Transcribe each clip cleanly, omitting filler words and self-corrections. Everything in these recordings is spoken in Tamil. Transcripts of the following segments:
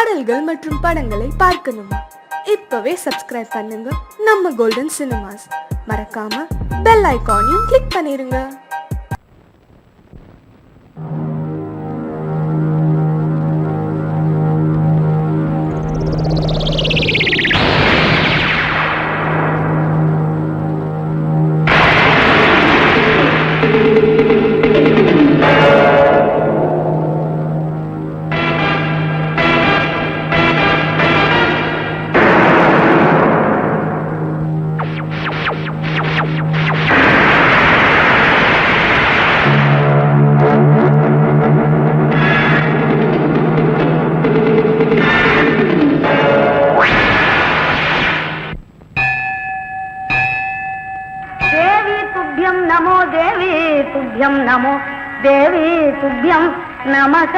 பாடல்கள் மற்றும் படங்களை பார்க்கணுமா? இப்பவே சப்ஸ்கிரைப் பண்ணுங்க நம்ம கோல்டன் சினிமாஸ். மறக்காம பெல் ஐகானையும் கிளிக் பண்ணிருங்க. नमो देवी तुभ्यं नमो देवी तुभ्यं नमः.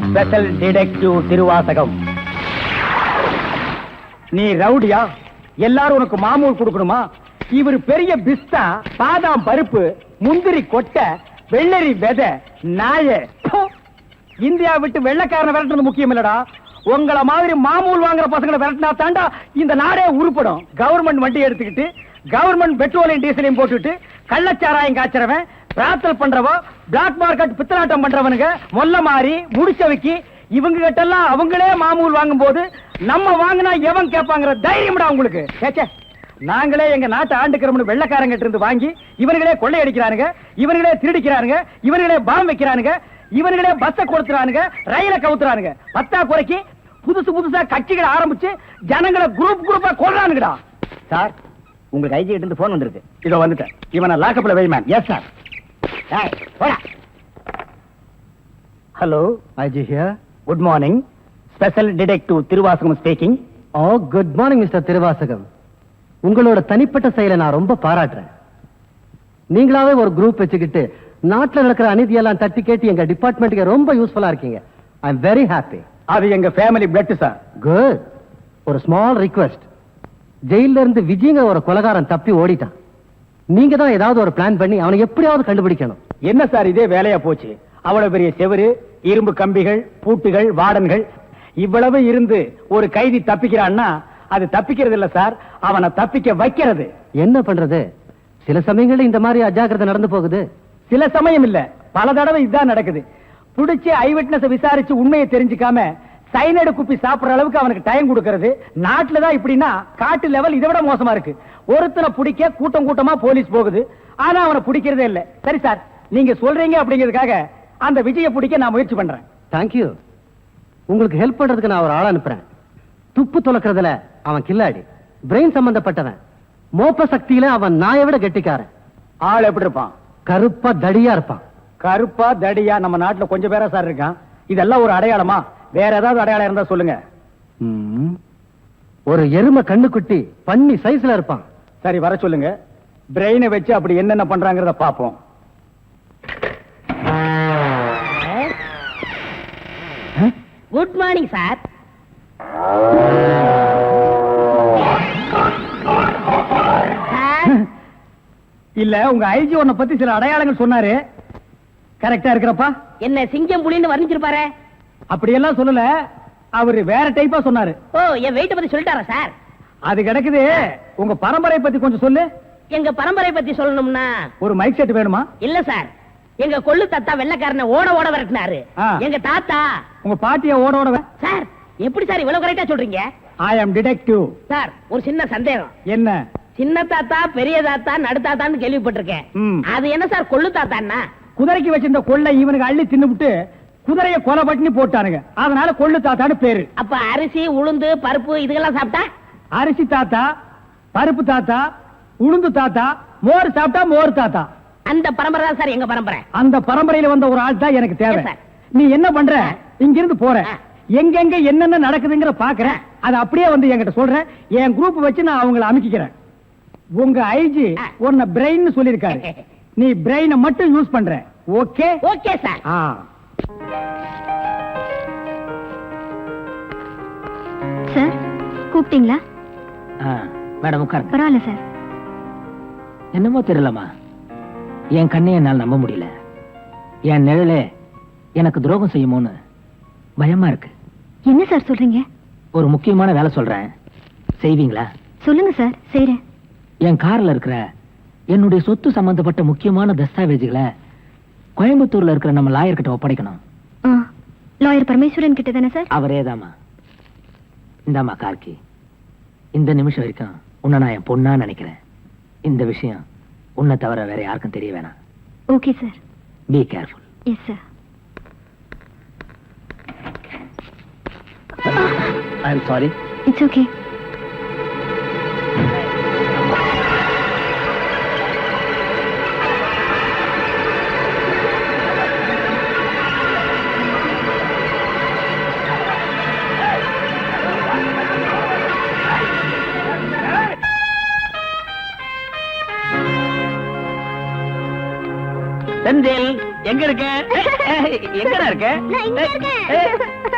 Special detective Thiruvasagam. நீ ரவுடியா? எல்லாரும் உனக்கு மாமூல் கொடுக்கணுமா? இவர் பெரிய பிஸ்தா, பாதாம் பருப்பு, முந்திரி கொட்டை, வெள்ளரி விதை, நாய. இந்தியா விட்டு வெள்ளைக்காரனை விரட்டுறது முக்கியம் இல்லடா. உங்களை மாதிரி மாமூல் வாங்குற பசங்களை விரட்டினா தாண்டா இந்த நாடே உருப்படும். கவர்மெண்ட் வண்டி எடுத்துக்கிட்டு கவர்மெண்ட் பெட்ரோலையும் டீசலையும் போட்டுட்டு கள்ளச்சாராயம் காய்ச்சறவன், பிரார்த்தல் பண்றவோ, பிளாக் மார்க்கெட் பித்தலாட்டம் பண்றவனுங்க, மொல்ல மாறி முடிச்சவைக்கு இவங்க கிட்ட எல்லாம் அவங்களே மாமூல் வாங்கும் போது நம்ம வாங்கினா எவன் கேட்பாங்கிற தைரியம்டா உங்களுக்கு. கேச்சே, நாங்களே எங்க நாட்டை ஆண்டுக்கிறோம்னு வெள்ளைக்காரங்கிட்ட இருந்து வாங்கி இவர்களே கொள்ளையடிக்கிறானுங்க, இவர்களே திருடிக்கிறானுங்க, இவர்களே பாம் வைக்கிறானுங்க, இவர்களே பஸ்ஸை கொடுத்துறானுங்க, ரயில கவுத்துறானுங்க. பத்தா குறைக்கு புதுசு புதுசா கட்சிகளை ஆரம்பிச்சு ஜனங்களை குரூப் குரூப்பா கொள்றானுங்கடா. சார், உங்களுக்கு ஐஜி கிட்ட இருந்து போன் வந்திருக்கு. இதோ வந்துட்டேன். இவனை லாக்கப்ல வை man. Yes sir. Hello, IG here. Good morning. Special detective Thiruvasagam speaking. Oh, good morning mister Thiruvasagam. உங்களோட தனிப்பட்ட செயலை நான் ரொம்ப பாராட்டுறேன். நீங்களாவே ஒரு குரூப் வச்சுக்கிட்டு நாட்டில் நடக்கிற அநீதியெல்லாம் தட்டி கேட்டு எங்க டிபார்ட்மெண்ட்டுக்கு ரொம்ப யூஸ்ஃபுல்லா இருக்கீங்க. I am very happy. அது எங்க ஃபேமிலி பிளட் சார். குட். ஒரு ஸ்மால் ரிக்வெஸ்ட். ஜெயில இருந்து விஜய்ங்க ஒரு கொலைகாரன் தப்பி ஓடிட்டான். நீங்க தான் ஏதாவது ஒரு பிளான் பண்ணி அவனை எப்படியாவது கண்டுபிடிக்கணும். என்ன சார் இதே வேலையா போச்சு? அவ்வளவு பெரிய செவரு, இரும்பு கம்பிகள், பூட்டுகள், வார்டன்கள் இவ்வளவு இருந்து ஒரு கைதி தப்பிக்கிறான்னா அது தப்பிக்கிறது இல்ல சார், அவனை தப்பிக்க வைக்கிறது. என்ன பண்றது? சில சமயங்கள்ல இந்த மாதிரி அஜாக்கிரதை நடந்து போகுது. சில சமயம் இல்ல, பல தடவை இதுதான் நடக்குது. புடிச்சு ஐ விட்னஸ் விசாரிச்சு உண்மையை தெரிஞ்சுக்காம சைனடு குப்பி சாப்பிடுற அளவுக்கு அவனுக்கு டைம் கொடுக்கறது. நாட்டுல தான் இப்படின்னா காட்டு லெவல் இதை விட மோசமா இருக்கு. ஒருத்தனை பிடிக்க கூட்டம் கூட்டமா போலீஸ் போகுது, ஆனா அவனை பிடிக்கிறதே இல்ல. சரி சார், நீங்க சொல்றீங்க அப்படிங்கிறதுக்காக அந்த விஜயை பிடிக்க நான் முயற்சி பண்றேன். தேங்க்யூ. உங்களுக்கு ஹெல்ப் பண்றதுக்கு நான் ஒரு ஆள் அனுப்புறேன். துப்பு துலக்கிறதுல அவன் கில்லாடி, பிரெயின் சம்பந்தப்பட்டவன். மோப்ப சக்தியில அவன் நாயை விட கெட்டிக்காரன். ஆள் எப்படி இருப்பான்? கருப்பா தடியா இருப்பான். கருப்பா தடியா நம்ம நாட்டுல கொஞ்சம் பேரா சார் இருக்கான். இதெல்லாம் ஒரு அடையாளமா? வேற ஏதாவது அடையாளம் இருந்தா சொல்லுங்க. ஒரு எருமை கண்ணுக்குட்டி பன்னி சைஸ்ல இருப்பான். சரி, வர சொல்லுங்க. பிரெயினை வச்சு அப்படி என்னென்ன பண்றாங்கறத பாப்போம். Good morning sir. இல்ல, உங்க ஐஜி உன்னை பத்தி சில அடையாளங்கள் சொன்னாரு. கரெக்டா இருக்கிறப்பா? என்ன சிங்கம் புலின்னு வர்ணிச்சிருப்பாரு? அப்படியெல்லாம் சொல்லல, அவரு வேற டைப்பா சொன்னாரு. ஓ, என் வெயிட்ட பத்தி சொல்லிட்டாரா சார்? அது கிடக்குது. உங்க பரம்பரை பத்தி கொஞ்சம் சொல்லு. எங்க பரம்பரை பத்தி சொல்லணும்னா ஒரு மைக் செட் வேணுமா? இல்ல சார், எங்க கொள்ளு தாத்தா வெள்ளைக்காரனை ஓட ஓட விரட்டினாரு. எங்க தாத்தா. உங்க பாட்டிய ஓட ஓட. சார், எப்படி சார் இவ்வளவு கரெக்டா சொல்றீங்க? ஐ அம் டிடெக்டிவ். சார், ஒரு சின்ன சந்தேகம். என்ன? சின்ன தாத்தா, பெரிய தாத்தா, நடு தாத்தான்னு கேள்விப்பட்டிருக்கேன். அது என்ன சார் கொள்ளு தாத்தான்னா? குதிரைக்கு வச்சிருந்த கொள்ளை இவனுக்கு அள்ளி தின்னுபிட்டு குதிரைய கொலை பண்ணி போட்டானுங்க. அதனால கொள்ளு தாத்தான்னு பேரு. அப்ப அரிசி, உளுந்து, பருப்பு இதெல்லாம் சாப்பிட்டா? அரிசி தாத்தா, பருப்பு தாத்தா, உளுந்து தாத்தா, மோர் சாப்பிட்டா மோர் தாத்தா. அந்த பரம்பரை தான் சார் எங்க பரம்பரை. அந்த பரம்பரையில வந்த ஒரு ஆள் தான் எனக்கு தேவை. Yes, sir. நீ என்ன பண்ற? இங்கிருந்து போற, எங்கெங்க என்னென்ன நடக்குதுங்கிற பாக்குறேன். அது அப்படியே வந்து என்கிட்ட சொல்றேன். என் குரூப் வச்சு நான் அவங்களை அமைக்கிறேன். உங்க ஐஜி உன்னை பிரெயின் சொல்லிருக்காரு. நீ பிரெயினை மட்டும் யூஸ் பண்ற. ஓகே? Okay sir. சார், கூப்பிட்டீங்களா? மேடம் உட்காருங்க. பரவாயில்ல சார். என்னமோ தெரியலமா, என் கண்ணை என்னால் நம்ப முடியல. என் நிழலே எனக்கு துரோகம் செய்யுமோன்னு பயமா இருக்கு. என்ன சார் சொல்றீங்க? ஒரு முக்கியமான வேலை சொல்றேன், செய்வீங்களா? சொல்லுங்க சார், செய்றேன். என் கார்ல இருக்கிற என்னுடைய சொத்து சம்பந்தப்பட்ட முக்கியமான தஸ்தாவேஜுகளை கோயம்புத்தூர்ல இருக்கிற நம்ம லாயர் கிட்ட ஒப்படைக்கணும். லாயர் பரமேஸ்வரன் கிட்ட தானே சார்? அவரேதாமா. இந்தாமா கார்கி, இந்த நிமிஷம் வரைக்கும் உன்னை நான் என் பொண்ணா நினைக்கிறேன். இந்த விஷயம் உன்னை தவிர வேற யாருக்கும் தெரிய வேணாம். Okay sir. Be careful. Yes sir. I am sorry. It's okay. Senthil, எங்க இருக்க? எங்கடா இருக்க? நான் இங்க இருக்கேன்.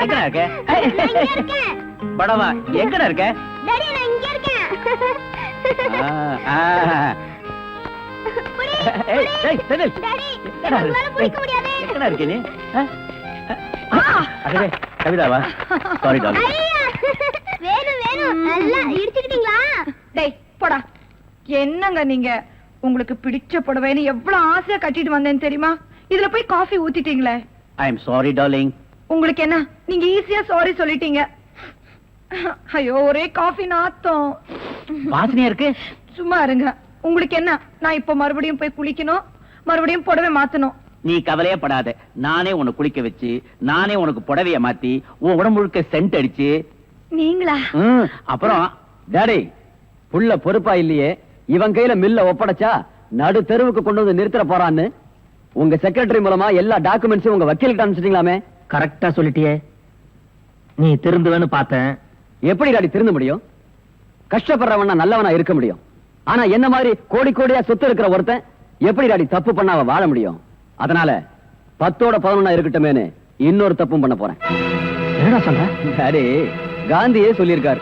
எங்கடா இருக்க? நான் இங்க இருக்கேன். படவா எங்கடா இருக்க? டாடி நான் இங்க இருக்கேன். புடி, ஏய், ஏய், செந்தில். டாடி எங்கடா உங்களால இருக்க? பிடிக்க முடியாது. எங்கடா இருக்க நீ? அடே, கவிதாவா? Sorry darling. ஐயா வேணும் நல்லா இடிச்சுக்கிட்டீங்களா? டேய் போடா. என்னங்க நீங்க உங்களுக்கு பிடிச்ச புடவைன்னு எவ்வளவு ஆசையா கட்டிட்டு வந்தேன்னு தெரியுமா? இதுல போய் காஃபி ஊத்திட்டீங்களே. I am sorry darling. உங்களுக்கு என்ன, நீங்க ஈஸியா சாரி சொல்லிட்டீங்க. ஐயோ ஒரே காஃபி நாத்தம். வாசனையா இருக்கு. சும்மா இருங்க. உங்களுக்கு என்ன, நான் இப்ப மறுபடியும் போய் குளிக்கணும், மறுபடியும் புடவை மாத்தணும். நீ கவலையே படாத. நானே உன்னை குளிக்க வச்சு, நானே உனக்கு புடவைய மாத்தி, உன் உடம்பு முழுக்க சென்ட் அடிச்சு. நீங்களா? அப்புறம் டாடி புள்ள பொறுப்பா இல்லையே, இவன் கையில மில்ல ஒப்படைச்சா நடு தெருவுக்கு கொண்டு வந்து நிறுத்த போறான்னு உங்க செக்ரட்டரி மூலமா எல்லா டாக்குமெண்ட்ஸும் உங்க வக்கீலுக்கு அனுப்பிச்சிட்டீங்களாமே. கரெக்டா சொல்லிட்டியே. நீ திருந்துவேன்னு பார்த்தேன். எப்படி டாடி திருந்த முடியும்? கஷ்டப்படுறவனா நல்லவனா இருக்க முடியும். ஆனா என்ன மாதிரி கோடி கோடியா சொத்து இருக்கிற ஒருத்தன் எப்படி டாடி தப்பு பண்ணாம வாழ முடியும்? அதனால 10ஓட 11 இருக்கட்டுமேனு இன்னொரு தப்பும் பண்ண போறேன். என்னடா சொல்ற? டாடி காந்தியே சொல்லியிருக்காரு,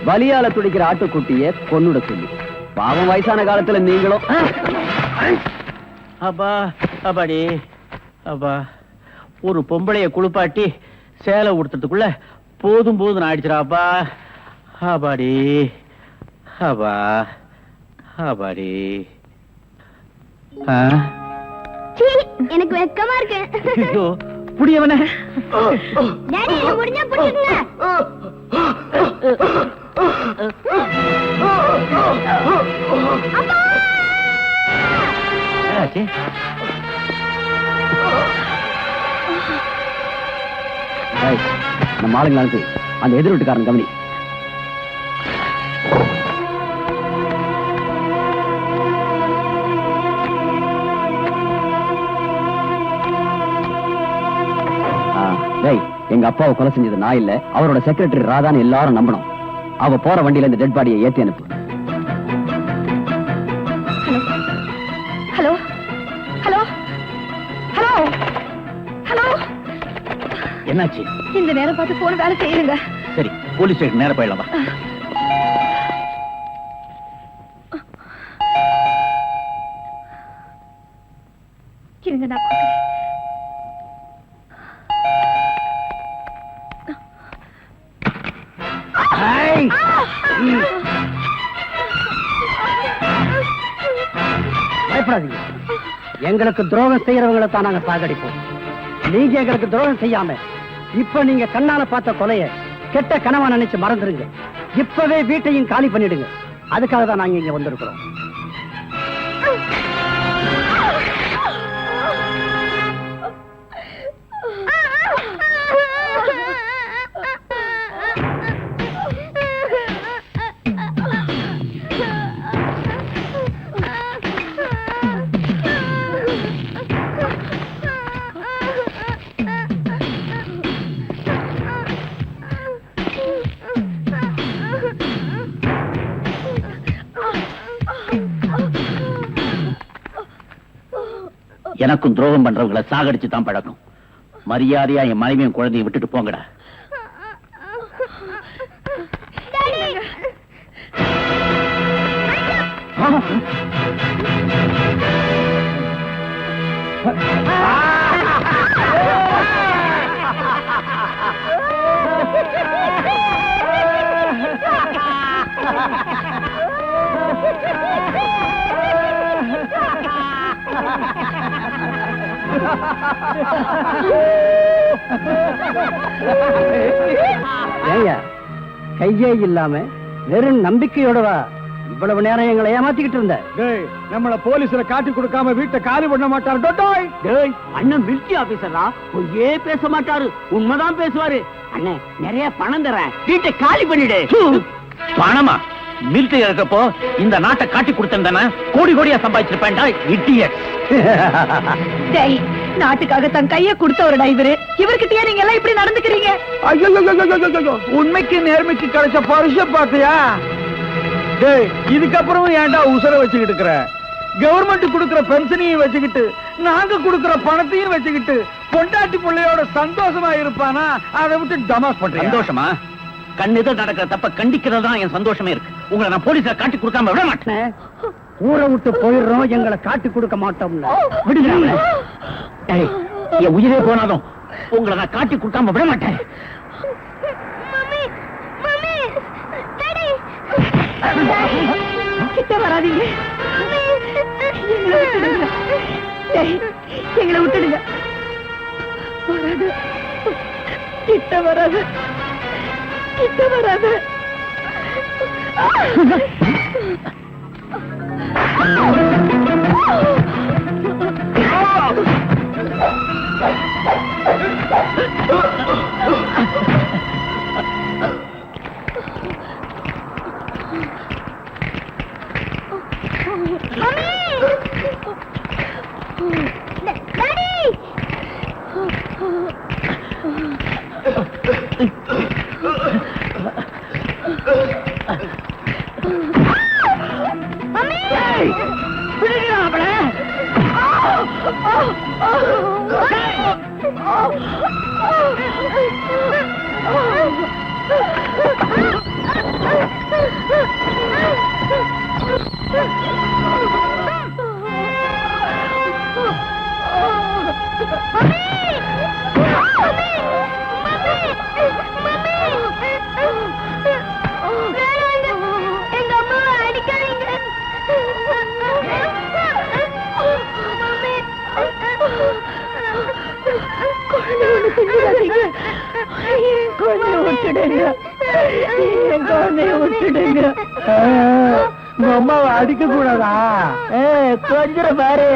வலியால துடிக்கிற ஆட்டுக்குட்டிய கொன்னுட சொல்லி. பாவம் வயசான காலத்துல நீங்களும். அப்பா அப்பாடி அப்பா, ஒரு பொம்பளைய குளிப்பாட்டி சேலை உடுத்துறதுக்குள்ள போதும் போதும் ஆயிடுச்சுடாப்பா. அப்பாடி அப்பா அப்பாடி. சீ, எனக்கு வெக்கமா இருக்கு. ஐயோ புடியவனே. டாடி என்ன முடிஞ்சா புடிச்சுங்க. என்னாச்சு? ஏய், நம்ம ஆளுங்க அனுப்பி அந்த எதிர் வீட்டுக்காரன் கவனி. டேய், எங்க அப்பாவை கொலை செஞ்சது நான் இல்ல, அவரோட செக்ரட்டரி ராதான்னு எல்லாரும் நம்பணும். அவ போற வண்டியில இந்த டெட் பாடியை ஏத்தி அனுப்பு. Hello hello hello hello. என்னாச்சு? இந்த நேரம் பார்த்து போன வேலை செய்யுங்க. சரி, போலீஸ் ஸ்டேஷன் நேரா போயிடலாம். இருங்க நான் பார்க்கிறேன். பயப்படாதீங்க. எங்களுக்கு துரோகம் செய்யறவங்களை தான் நாங்க சாகடிப்போம். நீங்க எங்களுக்கு துரோகம் செய்யாம இப்ப நீங்க கண்ணால பார்த்த கொலைய கெட்ட கனவா நினைச்சு மறந்துருங்க. இப்பவே வீட்டையும் காலி பண்ணிடுங்க. அதுக்காக தான் நாங்க இங்க வந்திருக்கிறோம். எனக்கும் துரோகம் பண்றவங்களை சாகடிச்சு தான் பழக்கம். மரியாதையா என் மனைவியும் குழந்தையும் விட்டுட்டு போங்கடா. ஏங்க கையே இல்லாம வெறும் நம்பிக்கையோடவா இவ்வளவு நேரம் எங்களை ஏமாத்திக்கிட்டு இருந்த? நம்மள போலீஸ்ல காட்டி கொடுக்காம வீட்டை காலி பண்ண மாட்டாரு. அண்ணன் மிலிட்டரி ஆபீசரா, பொய்யே பேச மாட்டாரு, உண்மைதான் பேசுவாரு. அண்ணே நிறைய பணம் தரேன், வீட்டை காலி பண்ணிடு. பணமா? மிலிட்டரி இருக்கப்போ இந்த நாட்டை காட்டி கொடுத்திருந்தானே கோடி கோடியா சம்பாதிச்சிருப்பேன்டா. இடியட். டேய், நாட்டுக்காக தன் கைய கொடுத்தவருடா இவரு. இவர்கிட்டயே நீங்க எல்லாம் இப்படி நடந்துக்கிறீங்க? உண்மைக்கு நேர்மைக்கு கிடைச்ச பரிச பாத்தியா? டேய், இதுக்கப்புறம் ஏன்டா உசுர வச்சுக்கிட்டு இருக்கிற? கவர்மெண்ட் கொடுக்கிற பென்ஷனையும் வச்சுக்கிட்டு நாங்க கொடுக்கிற பணத்தையும் வச்சுக்கிட்டு பொண்டாட்டி பிள்ளையோட சந்தோஷமா இருப்பானா? அதை விட்டு டமாஸ் பண்றேன். சந்தோஷமா? கண்ணெதிர நடக்கிற தப்ப கண்டிக்கிறது தான் என் சந்தோஷமே இருக்கு. உங்களை நான் போலீஸ்ல காட்டி கொடுக்காம விட மாட்டேன். ஊரை விட்டு போயிடுறோம், எங்களை காட்டி கொடுக்க மாட்டோம்ல. விடுங்க. என் உயிரே போனாலும் உங்களை நான் காட்டி கொடுக்காம விட மாட்டேன். மம்மி மம்மி டாடி கிட்ட வராதீங்க. எங்களை விட்டுடுங்க. வராது, கிட்ட வராது, கிட்ட வராது. எங்க அம்மாவை அடிக்காதீங்க. அம்மாவை அடிக்க கூடாதா? கொஞ்சம் பாரு.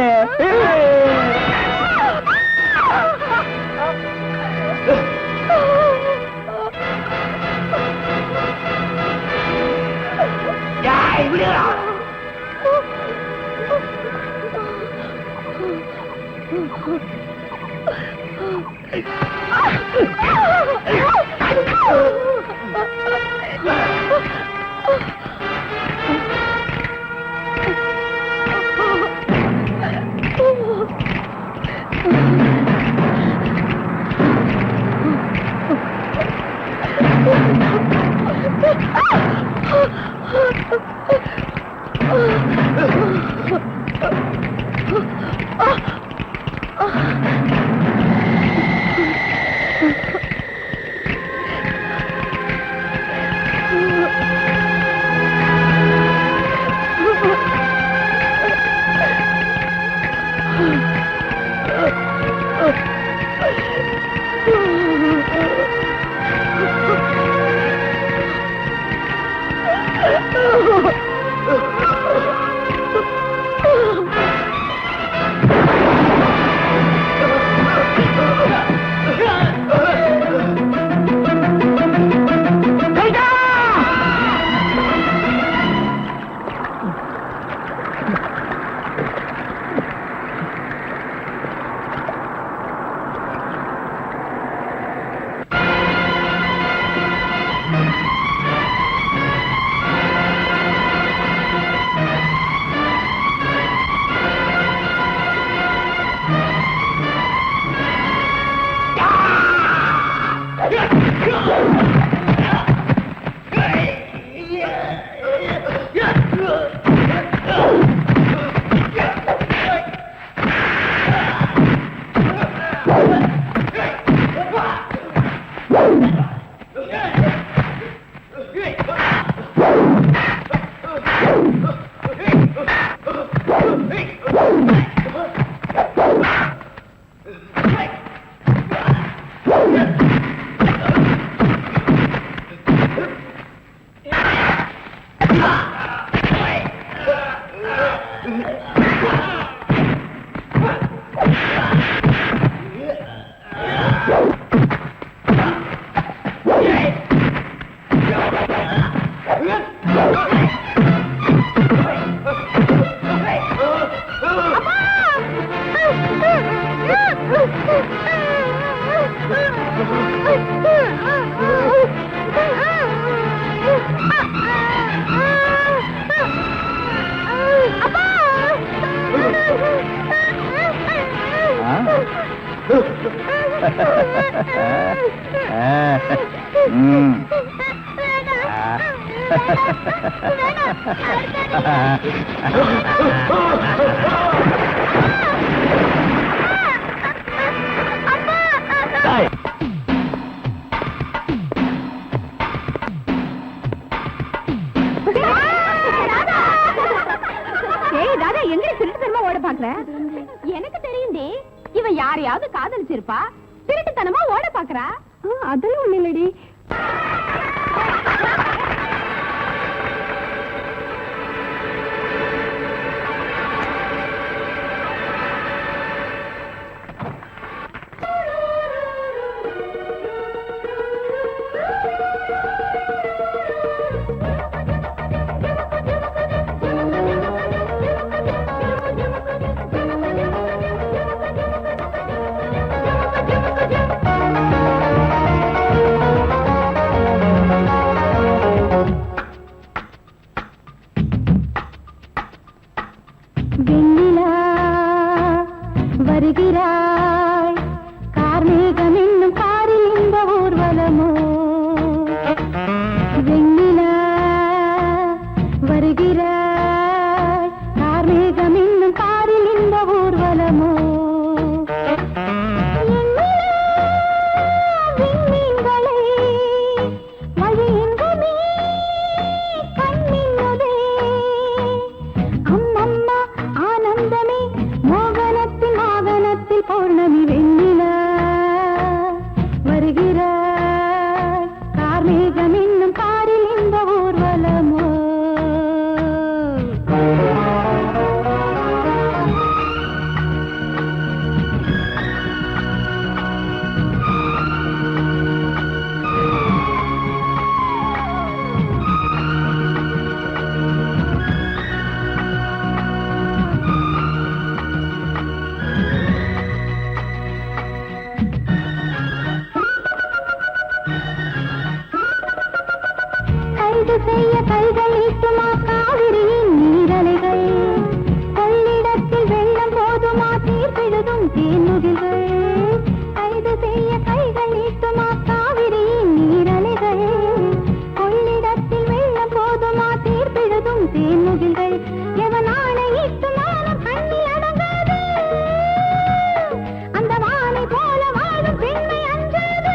எனக்கு தெரியும்டி, இவ யாரையாவது காதலிச்சிருப்பா, திருட்டுத்தனமா ஓட பாக்குறா. அதெல்லாம் ஒண்ணு இல்லடி. வருகிறாய் கார்மேகம் என்னும் காரில் இந்த ஊர்வலமோ வெண்ணிலா வருகிறாய் கார்மேகம் என்னும் காரில் இந்த ஊர்வலமோ விண்மீன்களை வழியெங்குமே கண்மின்னதே அம்மம்மா ஆனந்தமே மோகனத்தின் ஆவணத்தில் பௌர்ணமி வெண்ணிலா வருகிறாய் கார்மேகம் என்னும் காரில் இந்த ஊர்வலமோ கைது செய்ய கைகள் ஈட்டுமா காவிரியின் நீரலைகள் கொள்ளிடத்தில் வெள்ளம் போதுமா தீர்ப்பெழுதும் தேன்முகில்கள் கைது செய்ய கைகள் ஈட்டுமா காவிரியின் நீரலைகள் கொள்ளிடத்தில் வெள்ளம் போதுமா தீர்ப்பெழுதும் தேன்முகில்கள் எவனான ஈட்டு மானம் கண்ணில் அடங்காது அந்த வானை போல வாழும் பெண்மை அஞ்சாது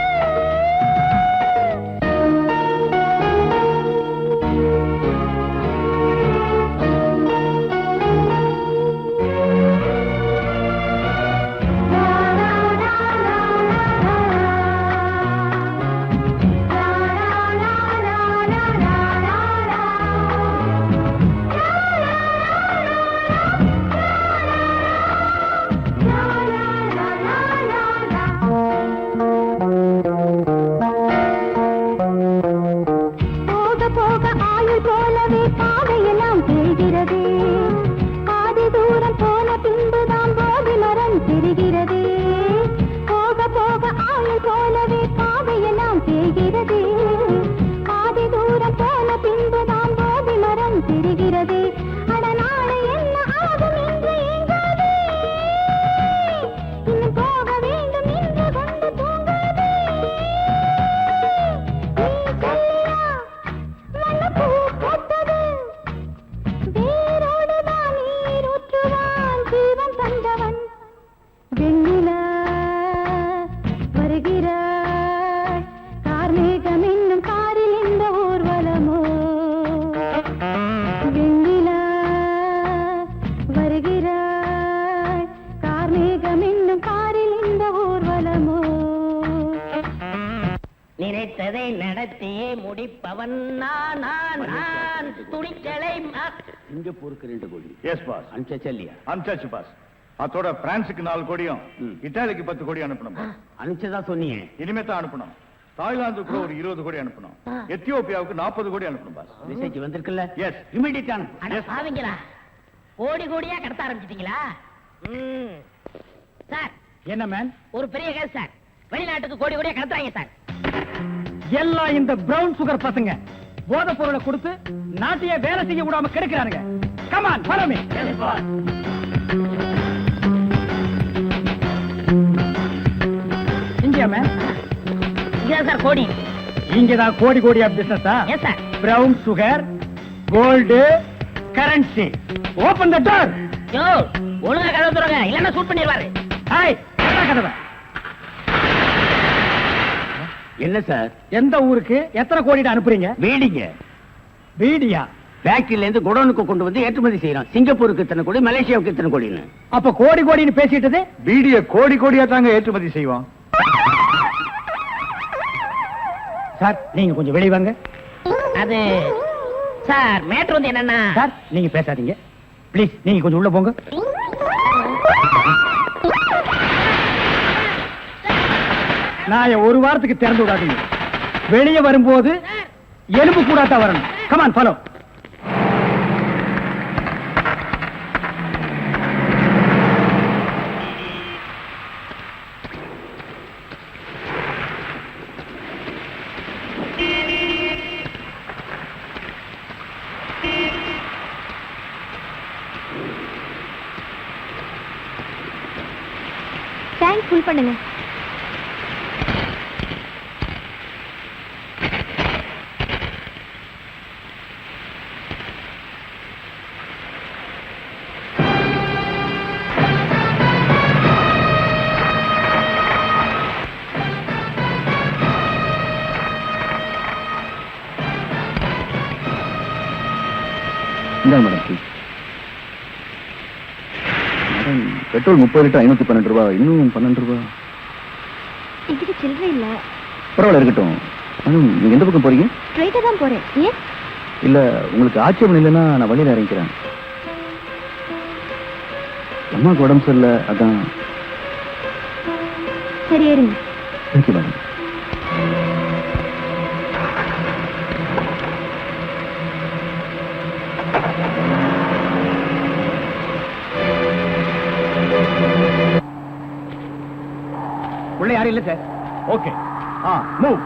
போக போக ஆயுள் போலவே பாதையெல்லாம் தெரிகிறதே பாதி தூரம் போன பின்புதான் போதி மரம் தெரிகிறதே போக போக ஆயுள் போலவே பாதையெல்லாம் தெரிகிறதே பாதி தூரம் போன பின்புதான் போதி மரம் தெரிகிறதே அட நாளை என்ன ஆகும் என்று ஏங்காதே இன்னும் போக வேண்டும் என்று கொண்டு தூங்காதே நீ சொல்லியா மல்லிப்பூ பூத்தது வேரோடுதான் நீர் ஊற்றுவான் ஜீவன் தந்தவன் வெண்ணிலா வருகிறாய் கார்மேகம் என்னும் காரில் இந்த ஊர்வலமோ வெண்ணிலா வருகிறாய் கார்மேகம் என்னும் காரில் இந்த ஊர்வலமோ நினைத்ததை நடத்தியே முடிப்பவன் நான் துணிச்சலை சிங்கப்பூருக்கு 2 கோடி எஸ் பாஸ் அனுப்பிச்சல்லையா அனுப்பிச்சாச்சு பாஸ் அதோட பிரான்ஸுக்கு 4 கோடியும் இத்தாலிக்கு 10 கோடி அனுப்பணும் boss. அனுப்பிச்சதா சொன்னீங்க. இனிமே தான் அனுப்பணும். தாய்லாந்துக்கு கூட ஒரு 20 கோடி அனுப்பணும். எத்தியோப்பியாவுக்கு 40 கோடி அனுப்பணும் பாஸ். மெசேஜ் வந்திருக்குல்ல? எஸ் இமிடியேட் பாவீங்களா கோடி கோடியா கடத்த ஆரம்பிச்சிட்டீங்களா? சார் என்ன மேன்? ஒரு பெரிய கேஸ் சார், வெளிநாட்டுக்கு கோடி கோடியா கடத்துறாங்க சார். எல்லாம் இந்த பிரவுன் சுகர் பசங்க போதை பொருளை கொடுத்து நாட்டையே வேலை செய்ய விடாம கெடுக்கிறானுங்க. Come on follow me. India man. இதான் சார் கோடி. இங்கதான் கோடி கோடியா பிசினஸா? Yes sir. Brown sugar, gold, currency. Open the door. Yo, ஒழுங்கா கதவு திறங்க, இல்லன்னா ஷூட் பண்ணிடுவாரு. ஹாய், கதவை. என்ன சார்? எந்த ஊருக்கு எத்தனை கோடி அனுப்புறீங்க? வீடிங்க. வீடியா? ஃபேக்டரியில இருந்து குடோனுக்கு கொண்டு வந்து ஏற்றுமதி செய்யறோம். சிங்கப்பூருக்கு இத்தனை கோடி, மலேசியாவுக்கு இத்தனை கோடின்னு. அப்ப கோடி கோடின்னு பேசிட்டது? பீடிய கோடி கோடியா தாங்க ஏற்றுமதி செய்வோம். சார், நீங்க கொஞ்சம் வெளிய வாங்க. அது சார், மேட்ரு வந்து என்னன்னா சார், நீங்க பேசாதீங்க ப்ளீஸ். நீங்க கொஞ்சம் உள்ள போங்க. நான் ஒரு வாரத்துக்கு திறந்து விடாதீங்க. வெளியே வரும்போது எலும்பு கூடாதான் வரணும். Come on, follow. டேங்க் ஃபுல் பண்ணுங்க. மேடம், பெட்ரோல் 30 லிட்டர் 512 ரூபாய். இன்னும் 12 ரூபாய். என்கிட்ட சில்லறை இல்ல. பரவாயில்ல, இருக்கட்டும். மேடம், நீங்க எந்த பக்கம் போறீங்க? ஸ்ட்ரைட்டா தான் போறேன். ஏன்? இல்ல, உங்களுக்கு ஆட்சேபம் இல்லைன்னா நான் வழியில இறங்கிக்கிறேன். அம்மாவுக்கு உடம்பு சரியில்லை, அதான். சரி, ஏறுங்க. Thank you madam. உள்ள யாரும் இல்ல சார். ஓகே. மூவ்.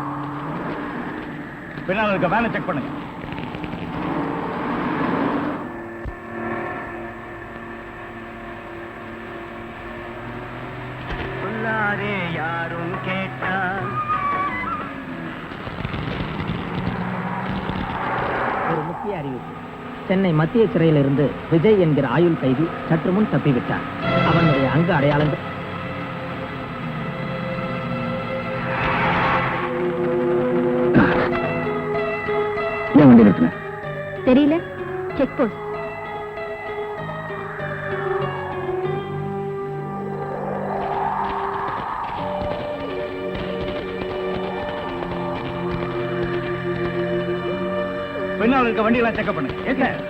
பின்னால் இருக்க வேனை செக் பண்ணுங்க. யாரும் கேட்டா ஒரு முக்கிய அறிவிப்பு. சென்னை மத்திய சிறையிலிருந்து விஜய் என்கிற ஆயுள் கைதி சற்று முன் தப்பிவிட்டார். அவனுடைய அங்க அடையாளங்கள் ஏன் வண்டி நிறுத்தின? தெரியல. Check post. பின்னால் இருக்க வண்டியெல்லாம் செக்அப் பண்ணுங்க. Yes sir.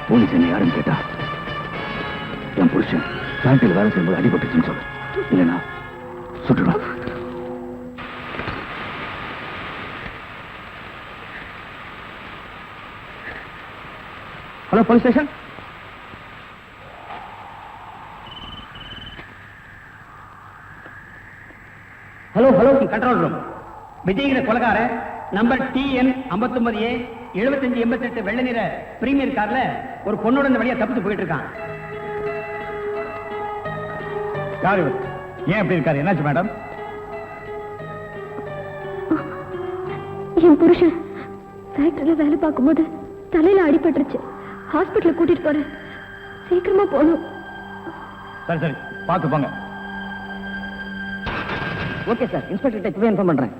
போலீஸ் என்ன யாருன்னு கேட்டா என் புருஷன் ஃபேக்டரியில் வேலை செய்யும்போது அடிபட்டுச்சுன்னு சொல்லு. இல்லைன்னா சுட்டுடுவேன். Hello, police station. Hello, control room. விஜய்கிற கொலகார நம்பர் TN 59A 7588 வெள்ளை நிற பிரீமியர் கார்ல ஒரு பொண்ணோட இந்த வழியா தப்பிச்சு போயிட்டு இருக்கான். யார் இவர்? ஏன் எப்படி இருக்காரு? என்னாச்சு மேடம்? என் புருஷன் ஃபேக்டரியில வேலை பார்க்கும்போது தலையில அடிபட்டுருச்சு. ஹாஸ்பிட்டல் கூட்டிட்டு போறேன். சீக்கிரமா போகணும். சரி சரி, பார்த்து போங்க. ஓகே சார், இன்ஸ்பெக்டர் இப்பவே இன்ஃபார்ம் பண்றேன்.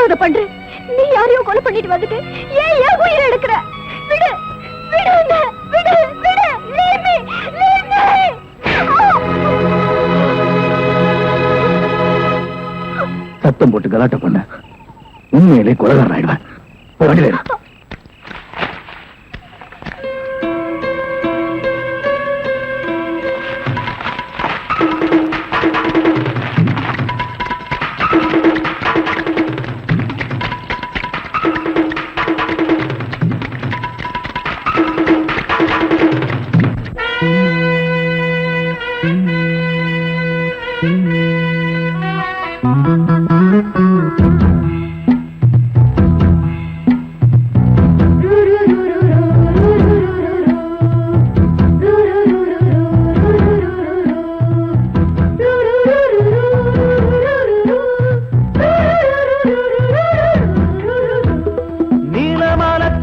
இதை பண்ற? நீ யாரையோ கொலை பண்ணிட்டு வந்துட்டு ஏன் உயிரை எடுக்கிற? விடு விடு என்ன, விடு விடு, leave me, leave me. சத்தம் போட்டு கலாட்டம் பண்ண உண்மையிலே கொலைகாரன் ஆயிடுவேன். வண்டியில இரு.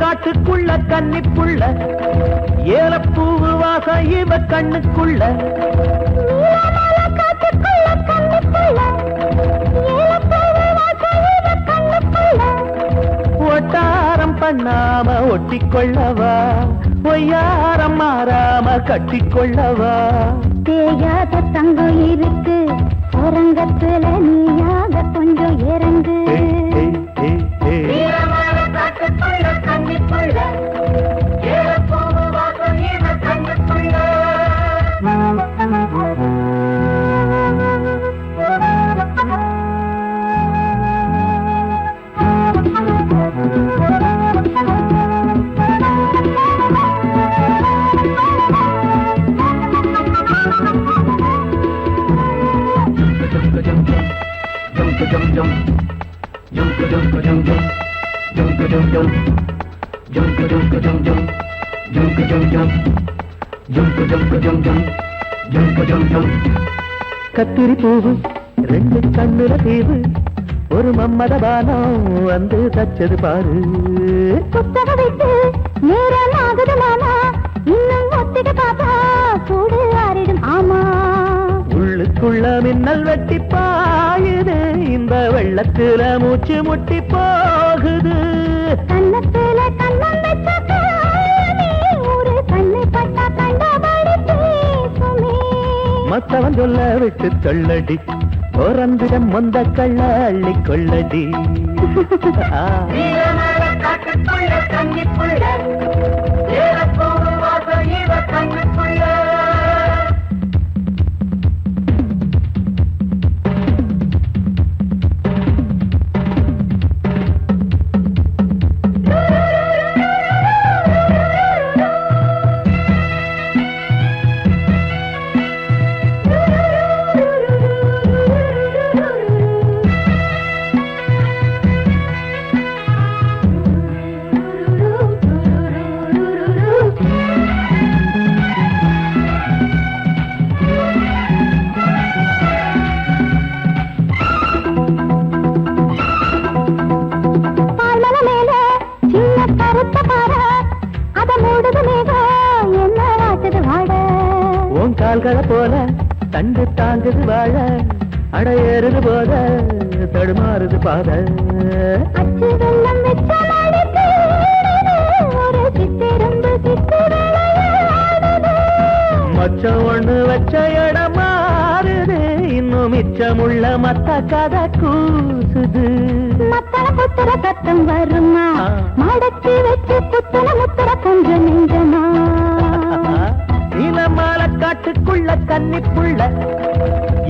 காட்டுக்குள்ள கன்னிப்புள்ள ஏலப்பூவு வாசம் இவ கண்ணுக்குள்ள ஒட்டாரம் பண்ணாம ஒட்டிக்கொள்ளவா, பொய்யாரம் மாறாம கட்டிக்கொள்ளவா. தேயாத தங்கம் இருக்கு அரங்கத்துல, நீயாக கொஞ்சம் இறங்கு. கத்திரி பூவு ரெண்டு கண்ணுல தீவு, ஒரு மம்மதபானம் வந்து தச்சது பாரு. புத்தக விட்டு நேரம் ஆகுது மாமா, இன்னும் ஒத்திட்டு பார்த்தா சூடு ஆறிடும். ஆமா, உள்ளுக்குள்ள மின்னல் வெட்டி பாயுது, இந்த வெள்ளத்துல மூச்சு முட்டி போகுது. கண்ணத்துல கண்ணம் வச்ச ஒரு கண்ணு பட்டா கண்டபடி பேசுமே. மத்தவன் சொல்ல விட்டு சொல்லடி, ஓரந்திடம் மொந்த கள்ள அள்ளி கொள்ளடி. கால்களை போல தண்டு தாங்குது வாழ, அடையேறுது போத தடுமாறுது பாத. மச்சம் ஒண்ணு வச்ச இடம் மாறுது, இன்னும் மிச்சமுள்ள மத்த கதை கூசுது. மத்தள புத்தர சத்தம் வருமா, மடக்கி வச்சு புத்தல முத்தர கொஞ்சம் நெஞ்சமா. நீலமால காட்டுக்குள்ள கன்னிப்புள்ள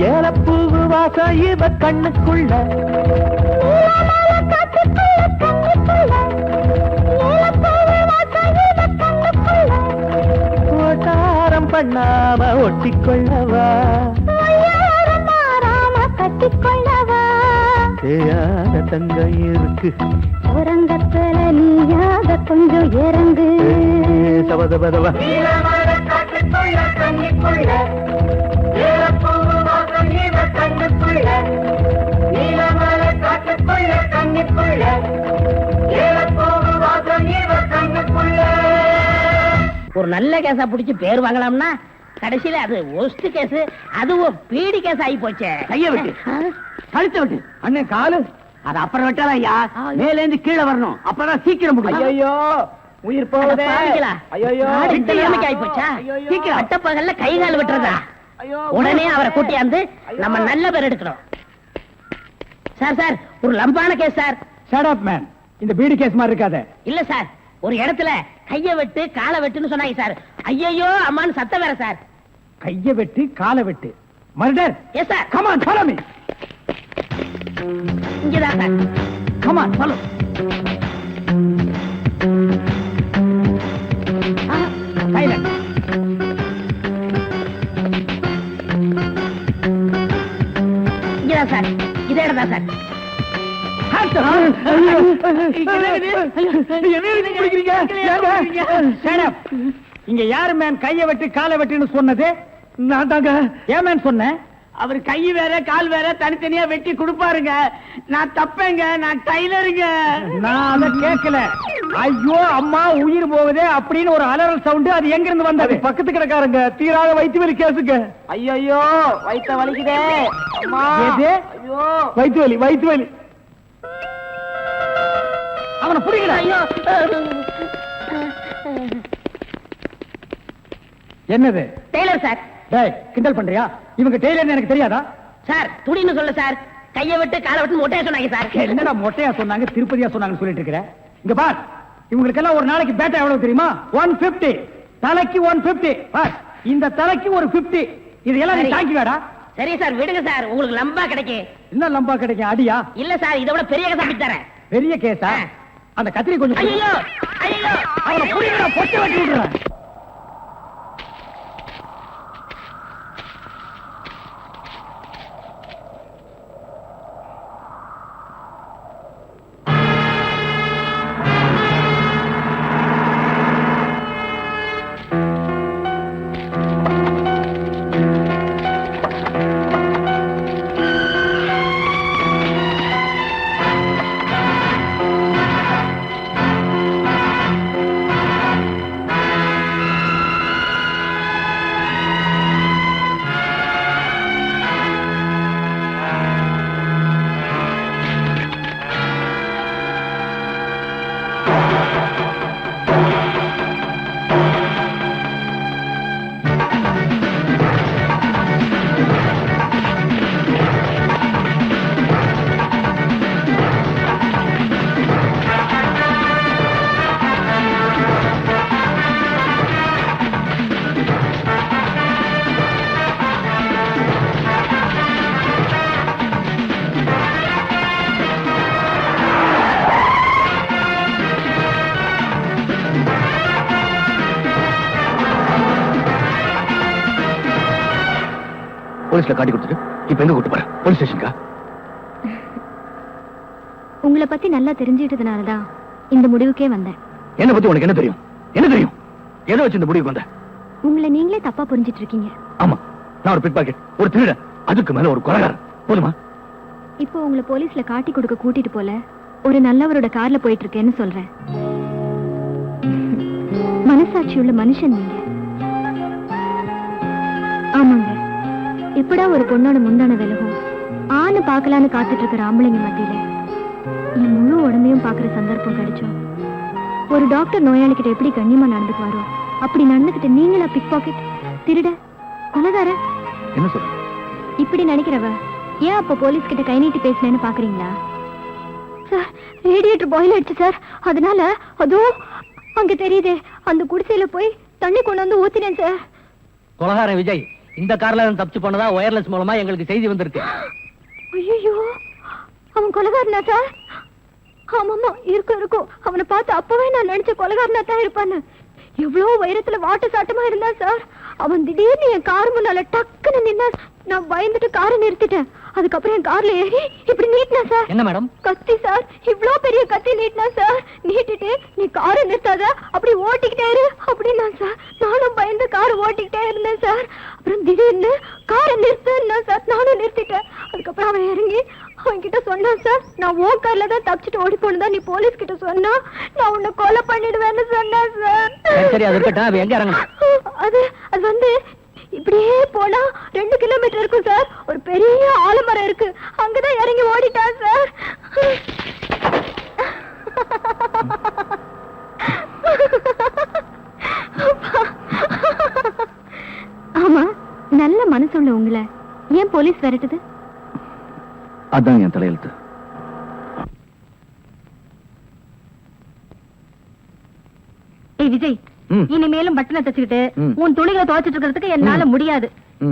ஏலப்பூவு வாசம் இவ கண்ணுக்குள்ள. ஓட்டாரம் பண்ணாம ஒட்டிக்கொள்ளவா, கட்டிக்கொள்ளவா. தேயாத தங்கம் இருக்கு உறங்கத்துல, நீயாக கொஞ்சம் இறங்கு. சபதபதவா ஒரு நல்ல கேஸா புடிச்சு பேர் வாங்கலாம்னா கடைசியில அது ஒஸ்ட் கேஸ், அதுவும் பீடி கேஸ் ஆகி போச்சே. கைய விட்டு கழுத்த விட்டு. அண்ணன் காலு அது அப்புறம் வெட்டாத ஐயா, மேல இருந்து கீழே வரணும், அப்பதான் சீக்கிரம் முடியும். ஐயோ உயிர் போகுதே. ஐயோ ஆயிப்போச்சா? சீக்கிரம் அட்டப்பகல்ல கை கால் விட்டுறதா? உடனே அவரை கூட்டியாந்து நம்ம நல்ல பேர் எடுக்கணும். சார் சார், ஒரு லம்பான case sir. Shut up man, இந்த பீடி கேஸ் மாதிரி இருக்காத. இல்ல சார், ஒரு இடத்துல கைய வெட்டு காலை வெட்டுன்னு சொன்னாங்க சார். ஐயோ அம்மான்னு சத்தம் வேற சார். கைய வெட்டு காலை வெட்டு, murder. Yes sir. Come on follow me. இங்கதான் sir. Come on follow. Silent. இங்கதான் சார், இதே இடம் தான் சார். இங்க யாரு மேன் கைய வெட்டு காலை வெட்டுன்னு சொன்னது? நான் தாங்க. ஏன் மேன் சொன்னேன்? அவர் கை வேற கால் வேற தனித்தனியா வெட்டி கொடுப்பாருங்க. நான் தப்பேங்க, நான் டைலருங்க. நான் அத கேட்கல. ஐயோ அம்மா உயிர் போகுதே அப்படின்னு ஒரு அலறல் சவுண்ட். அது எங்க இருந்து வந்தது? பக்கத்து கிடக்காரங்க தீராத வயிற்று வலி கேசுங்க. ஐயோ வயித்த வலிக்குதே அம்மா. ஐயோ வயிற்று வலி வயிற்று வலி. அவனை புடிங்கடா. ஐயோ என்னது? Tailor sir. டேய் கிண்டல் பண்றியா? இவங்க டெய்லர்னு எனக்கு தெரியாதா? சார் துடின்னு சொல்ல சார். கைய விட்டு காலை விட்டு மொட்டையா சொன்னாங்க சார். என்னடா மொட்டையா சொன்னாங்க திருப்பதியா சொன்னாங்கன்னு சொல்லிட்டு இருக்கிற? இங்க பார், இவங்களுக்கெல்லாம் ஒரு நாளைக்கு பேட்டா எவ்வளவு தெரியுமா? 150. தலைக்கு 150. பார், இந்த தலைக்கு ஒரு 50. இதெல்லாம் நீ தாங்கி வேடா. சரி சார் விடுங்க சார், உங்களுக்கு லம்பா கிடைக்கும். என்ன லம்பா கிடைக்கும்? அடியா? இல்ல சார், இதை விட பெரிய கேஸா பிடிச்சு தரேன். பெரிய கேஸா? அந்த கத்திரி கொஞ்சம் ஐயோ ஐயோ அவனை புடிங்கடா, பொட்டை வெட்டி விடுறேன். போலீஸ்ல காட்டி கொடுத்துட்டு இப்ப எங்க கூட்டு போற? போலீஸ் ஸ்டேஷனுக்கா? உங்களை பத்தி நல்லா தெரிஞ்சிட்டதுனாலதான் இந்த முடிவுக்கே வந்தேன். என்ன பத்தி உனக்கு என்ன தெரியும்? என்ன தெரியும்? எதை வச்சு இந்த முடிவுக்கு வந்த? உங்களை நீங்களே தப்பா புரிஞ்சிட்டு இருக்கீங்க. ஆமா, நான் ஒரு பிட் பாக்கெட், ஒரு திருடன், அதுக்கு மேல ஒரு கொலைகாரன். போதுமா? இப்போ உங்களை போலீஸ்ல காட்டி கொடுக்க கூட்டிட்டு போல ஒரு நல்லவரோட கார்ல போயிட்டு இருக்கேன்னு சொல்றேன். மனசாட்சி உள்ள மனுஷன் நீங்க. ஆமாங்க, எப்படா ஒரு பொண்ணோட முந்தான விலகும் ஆணு பாக்கலான்னு காத்துட்டு இருக்கிற ஆம்பளைங்க மத்தியில என் முழு உடம்பையும் பாக்குற சந்தர்ப்பம் கிடைச்சோம். ஒரு டாக்டர் நோயாளிகிட்ட எப்படி கண்ணியமா நடந்துக்குவாரோ அப்படி நடந்துகிட்டு நீங்களா பிக் பாக்கெட், திருட, கொலைகார என்ன சொல்ற? இப்படி நினைக்கிறவ ஏன் அப்ப போலீஸ் கிட்ட கை நீட்டி பேசினேன்னு பாக்குறீங்களா? சார், ரேடியேட்டர் பாயில் ஆயிடுச்சு சார். அதனால அதோ அங்க தெரியுதே அந்த குடிசையில போய் தண்ணி கொண்டு வந்து ஊத்தினேன் சார். கொலகாரன் விஜய் இந்த கார்ல தப்பிச்சு போனதா ஒயர்லெஸ் மூலமா எங்களுக்கு செய்தி வந்திருக்கு. ஐயோ, அவன் கொலைகாரனா சார்? ஆமாமா, இருக்கும். அவனை பார்த்து அப்பவே நான் நினைச்ச கொலைகாரனா தான் இருப்பான்னு. எவ்வளவு உயரத்துல வாட்ட சாட்டமா இருந்தா சார். அவன் திடீர்னு என் கார் முன்னால டக்குன்னு நின்னா. நான் பயந்துட்டு காரை நிறுத்திட்டேன். அதுக்கப்புறம் என் கார்ல ஏறி இப்படி நீட்டினா சார். என்ன மேடம்? கத்தி சார், இவ்ளோ பெரிய கத்தி நீட்டினா சார். நீட்டிட்டு நீ காரை நிறுத்தாத, அப்படி ஓட்டிக்கிட்டே இரு அப்படின்னா சார். நானும் பயந்து காரை ஓட்டிக்கிட்டே இருந்தேன் சார். அப்புறம் திடீர்னு காரை நிறுத்துன்னா சார். நானும் நிறுத்திட்டேன். அதுக்கப்புறம் அவன் இறங்கி அவன் கிட்ட சொன்னான் சார், நான் ஓ கார்ல தான் தப்பிச்சுட்டு ஓடி போனதா நீ போலீஸ் கிட்ட சொன்னா நான் உன்னை கொலை பண்ணிடுவேன்னு சொன்னேன் சார். சரி அது இருக்கட்டும், அவ எங்க இறங்கணும்? அது வந்து இப்படியே போனா 2 கிலோமீட்டர் இருக்கும் சார். ஒரு பெரிய ஆலமரம் இருக்கு, அங்கதான் இறங்கி ஓடிட்டான் சார். ஆமா, நல்ல மனசுள்ள உங்களை ஏன் போலீஸ் விரட்டுது? அதான் என் தலையெழுத்து. ஏய் விஜய், இனிமேலும் பட்டனை தச்சுக்கிட்டு உன் துணிகளை துவைச்சிட்டு இருக்கிறதுக்கு என்னால முடியாது.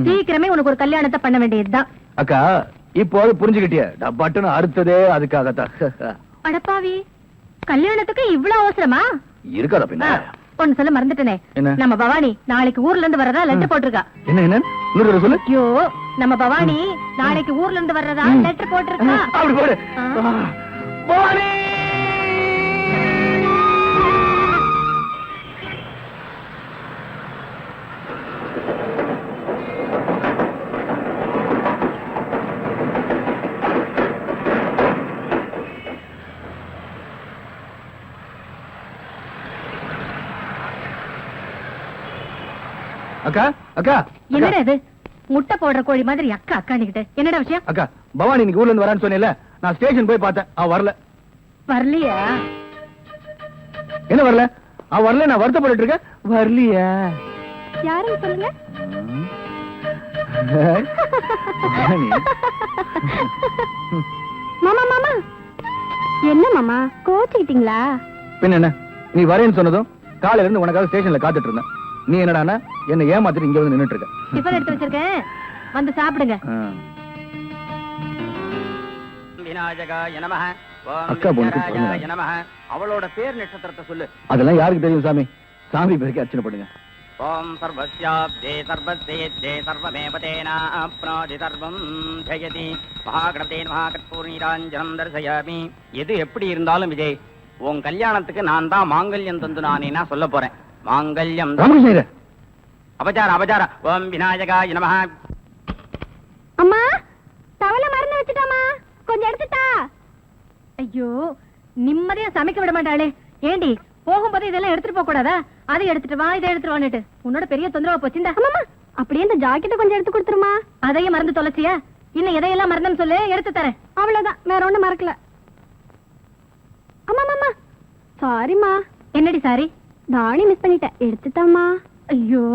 சீக்கிரமே உனக்கு ஒரு கல்யாணத்தை பண்ண வேண்டியதுதான். அக்கா இப்போ புரிஞ்சுக்கிட்டிய, பட்டன் அறுத்ததே அதுக்காகத்தான். அடப்பாவி, கல்யாணத்துக்கு இவ்வளவு அவசரமா? இருக்காதா பின்ன. ஒன்னு சொல்ல மறந்துட்டனே, நம்ம பவானி நாளைக்கு ஊர்ல இருந்து வர்றதா லெட்டர் போட்டிருக்கா. என்ன என்ன இன்னொரு சொல்லு. ஐயோ, நம்ம பவானி நாளைக்கு ஊர்ல இருந்து வர்றதா லெட்டர் போட்டிருக்கா. அப்படி போடு. பவானி அக்கா அக்கா. என்னடா இது, முட்டை போடுற கோழி மாதிரி அக்கா அக்கானிக்கிட்ட என்னடா விஷயம்? அக்கா, பவானி இன்னைக்கு ஊர்ல இருந்து வரான்னு சொன்னேன்ல, நான் ஸ்டேஷன் போய் பார்த்தேன், அவ வரல. வரலையா? என்ன வரல? அவ வரல, நான் வருத்தப்பட்டு இருக்கேன். வரலையா? யாருன்னு சொல்லுங்க. மாமா மாமா, என்ன மாமா கோச்சிக்கிட்டீங்களா? பின்ன என்ன, நீ வரேன்னு சொன்னதும் காலையில இருந்து உனக்காக ஸ்டேஷன்ல காத்துட்டு இருந்தேன். நீ என்னடானா என்ன ஏமாத்திட்டு இங்க வந்து நின்னுட்டு இருக்க. டிஃபன் எடுத்து வச்சிருக்கேன், வந்து சாப்பிடுங்க. விநாயகாய நமஹ. அக்கா பொண்ணுக்கு நமஹ. அவளோட பேர் நட்சத்திரத்தை சொல்லு. அதெல்லாம் யாருக்கு தெரியும் சாமி? சாமி பேருக்கு அர்ச்சனை பண்ணுங்க. ஓம் சர்வஸ்யாப்தே சர்வசேத்யே சர்வமேவதேனா அப்ராதி சர்வம் ஜெயதி மகாகணபதேன் மகாகற்பூர்ணீராஞ்சனம் தரிசயாமி. எது எப்படி இருந்தாலும் விஜய், உன் கல்யாணத்துக்கு நான் தான் மாங்கல்யம் தந்து நானேனா சொல்ல போறேன். மாங்கல்யம் அபச்சார அபச்சார. ஓம் விநாயகாய நமஹ. அம்மா, தவளை மறந்து வச்சுட்டாமா, கொஞ்சம் எடுத்துட்டா. ஐயோ, நிம்மதியா சமைக்க விட மாட்டாளே. ஏண்டி, போகும்போது இதெல்லாம் எடுத்துட்டு போக கூடாதா? அதை எடுத்துட்டு வா, இதை எடுத்துட்டு வான்னுட்டு உன்னோட பெரிய தொந்தரவா போச்சுண்டா. அம்மா, அப்படியே இந்த ஜாக்கெட்டை கொஞ்சம் எடுத்து கொடுத்துருமா. அதையும் மறந்து தொலைச்சியா? இன்னும் எதையெல்லாம் மறந்துன்னு சொல்லு, எடுத்து தரேன். அவ்வளவுதான், வேற ஒண்ணும் மறக்கல. அம்மா மாமா, சாரிமா. என்னடி சாரி? நானே மிஸ் பண்ணிட்டேன், எடுத்துட்டம்மா. ஐயோ,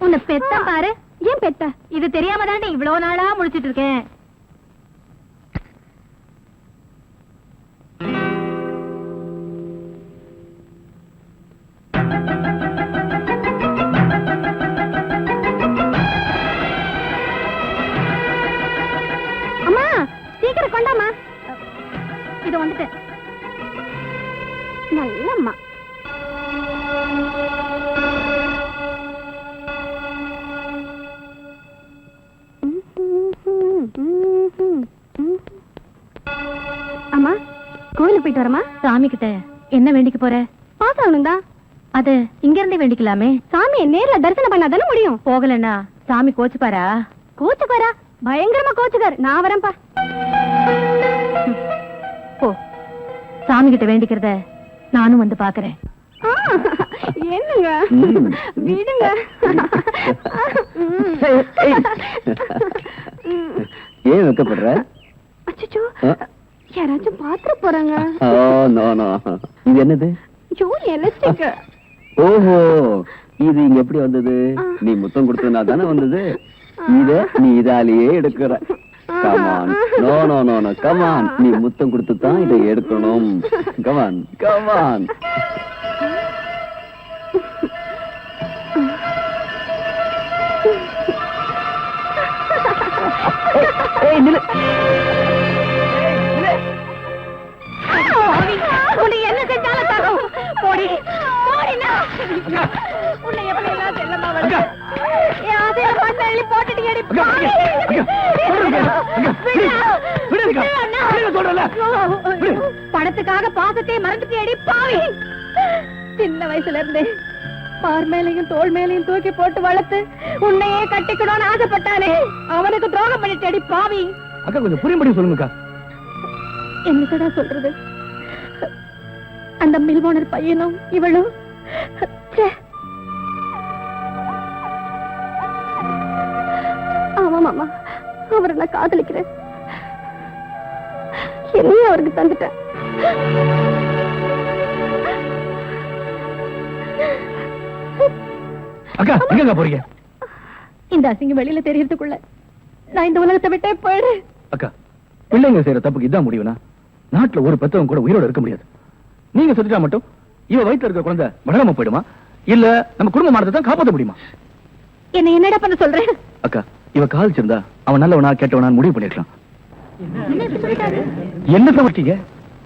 உன்னை பெத்த பாரு. ஏன் பெத்த? இது தெரியாம தானே இவ்வளவு நாளா முடிச்சிட்டு இருக்கேன். அம்மா, சீக்கிரம் கொண்டாமா. இது வந்துட்டேன். நல்லம்மா. அம்மா, கோயிலுக்கு போயிட்டு வரமா? சாமி கிட்ட என்ன வேண்டிக்க போற? பாஸ் ஆகணும் தான். அது இங்க இருந்தே வேண்டிக்கலாமே. சாமியை நேர்ல தரிசனம் பண்ணாதானே முடியும். போகலன்னா சாமி கோச்சுப்பாரா? கோச்சுப்பாரா? பயங்கரமா கோச்சுக்காரு. நான் வரேன்பா. போ, சாமி கிட்ட வேண்டிக்கிறத நானும் வந்து பாக்குறேன். என்னங்க விடுங்க. ஏன் வைக்கப்படுற? அச்சச்சோ, யாராச்சும் பாத்துற போறாங்க. இது என்னது? எலஸ்டிக். ஓஹோ, இது இங்க எப்படி வந்தது? நீ முத்தம் கொடுத்ததுனா தானே வந்தது. இத நீ இதாலேயே எடுக்கிற. Come on. No no no no, come on. நீ முத்தம் கொடுத்து தான் இதை எடுக்கணும். Come on come on. உன்னை என்ன செஞ்சாலும் தரும். போடி போடினா. உன்னை எப்படி எல்லாம் செல்லமா வருது. யாரே மண்ணெள்ளி போட்டுட்டு எடி பாவி. பணத்துக்காக பாசத்தை மறந்துட்டு எடி பாவி. சின்ன வயசுல இருந்து பார் மேலையும் தோல் மேலையும் தூக்கி போட்டு வளர்த்து உன்னையே கட்டிக்கணும்னு ஆசைப்பட்டானே, அவனுக்கு துரோகம் பண்ணிட்டு அடி பாவி. அக்கா கொஞ்சம் புரியும்படி சொல்லுங்கக்கா. என்னடா சொல்றது? அந்த மில் ஓனர் பையனும் இவளும் மாமா, அவரை நான் காதலிக்கிறேன். என்னையும் அவருக்கு தந்துட்டேன். அக்கா எங்க போறீங்க? இந்த அசிங்கம் வெளியில தெரியறதுக்குள்ள நான் இந்த உலகத்தை விட்டே போயிடு. அக்கா, பிள்ளைங்க செய்யற தப்புக்கு இதான் முடிவுனா நாட்டுல ஒரு பெத்தவங்க கூட உயிரோட இருக்க முடியாது. நீங்க செத்துட்டா மட்டும் இவ வயித்துல இருக்க குழந்தை மரணமா போயிடுமா? இல்ல நம்ம குடும்பமானதை தான் காப்பாற்ற முடியுமா? என்ன என்னடா பண்ண சொல்றேன்? அக்கா, இவ காதலிச்சிருந்தா அவன் நல்லவனா கேட்டவனா முடிவு பண்ணிருக்கலாம். என்ன சமைச்சீங்க?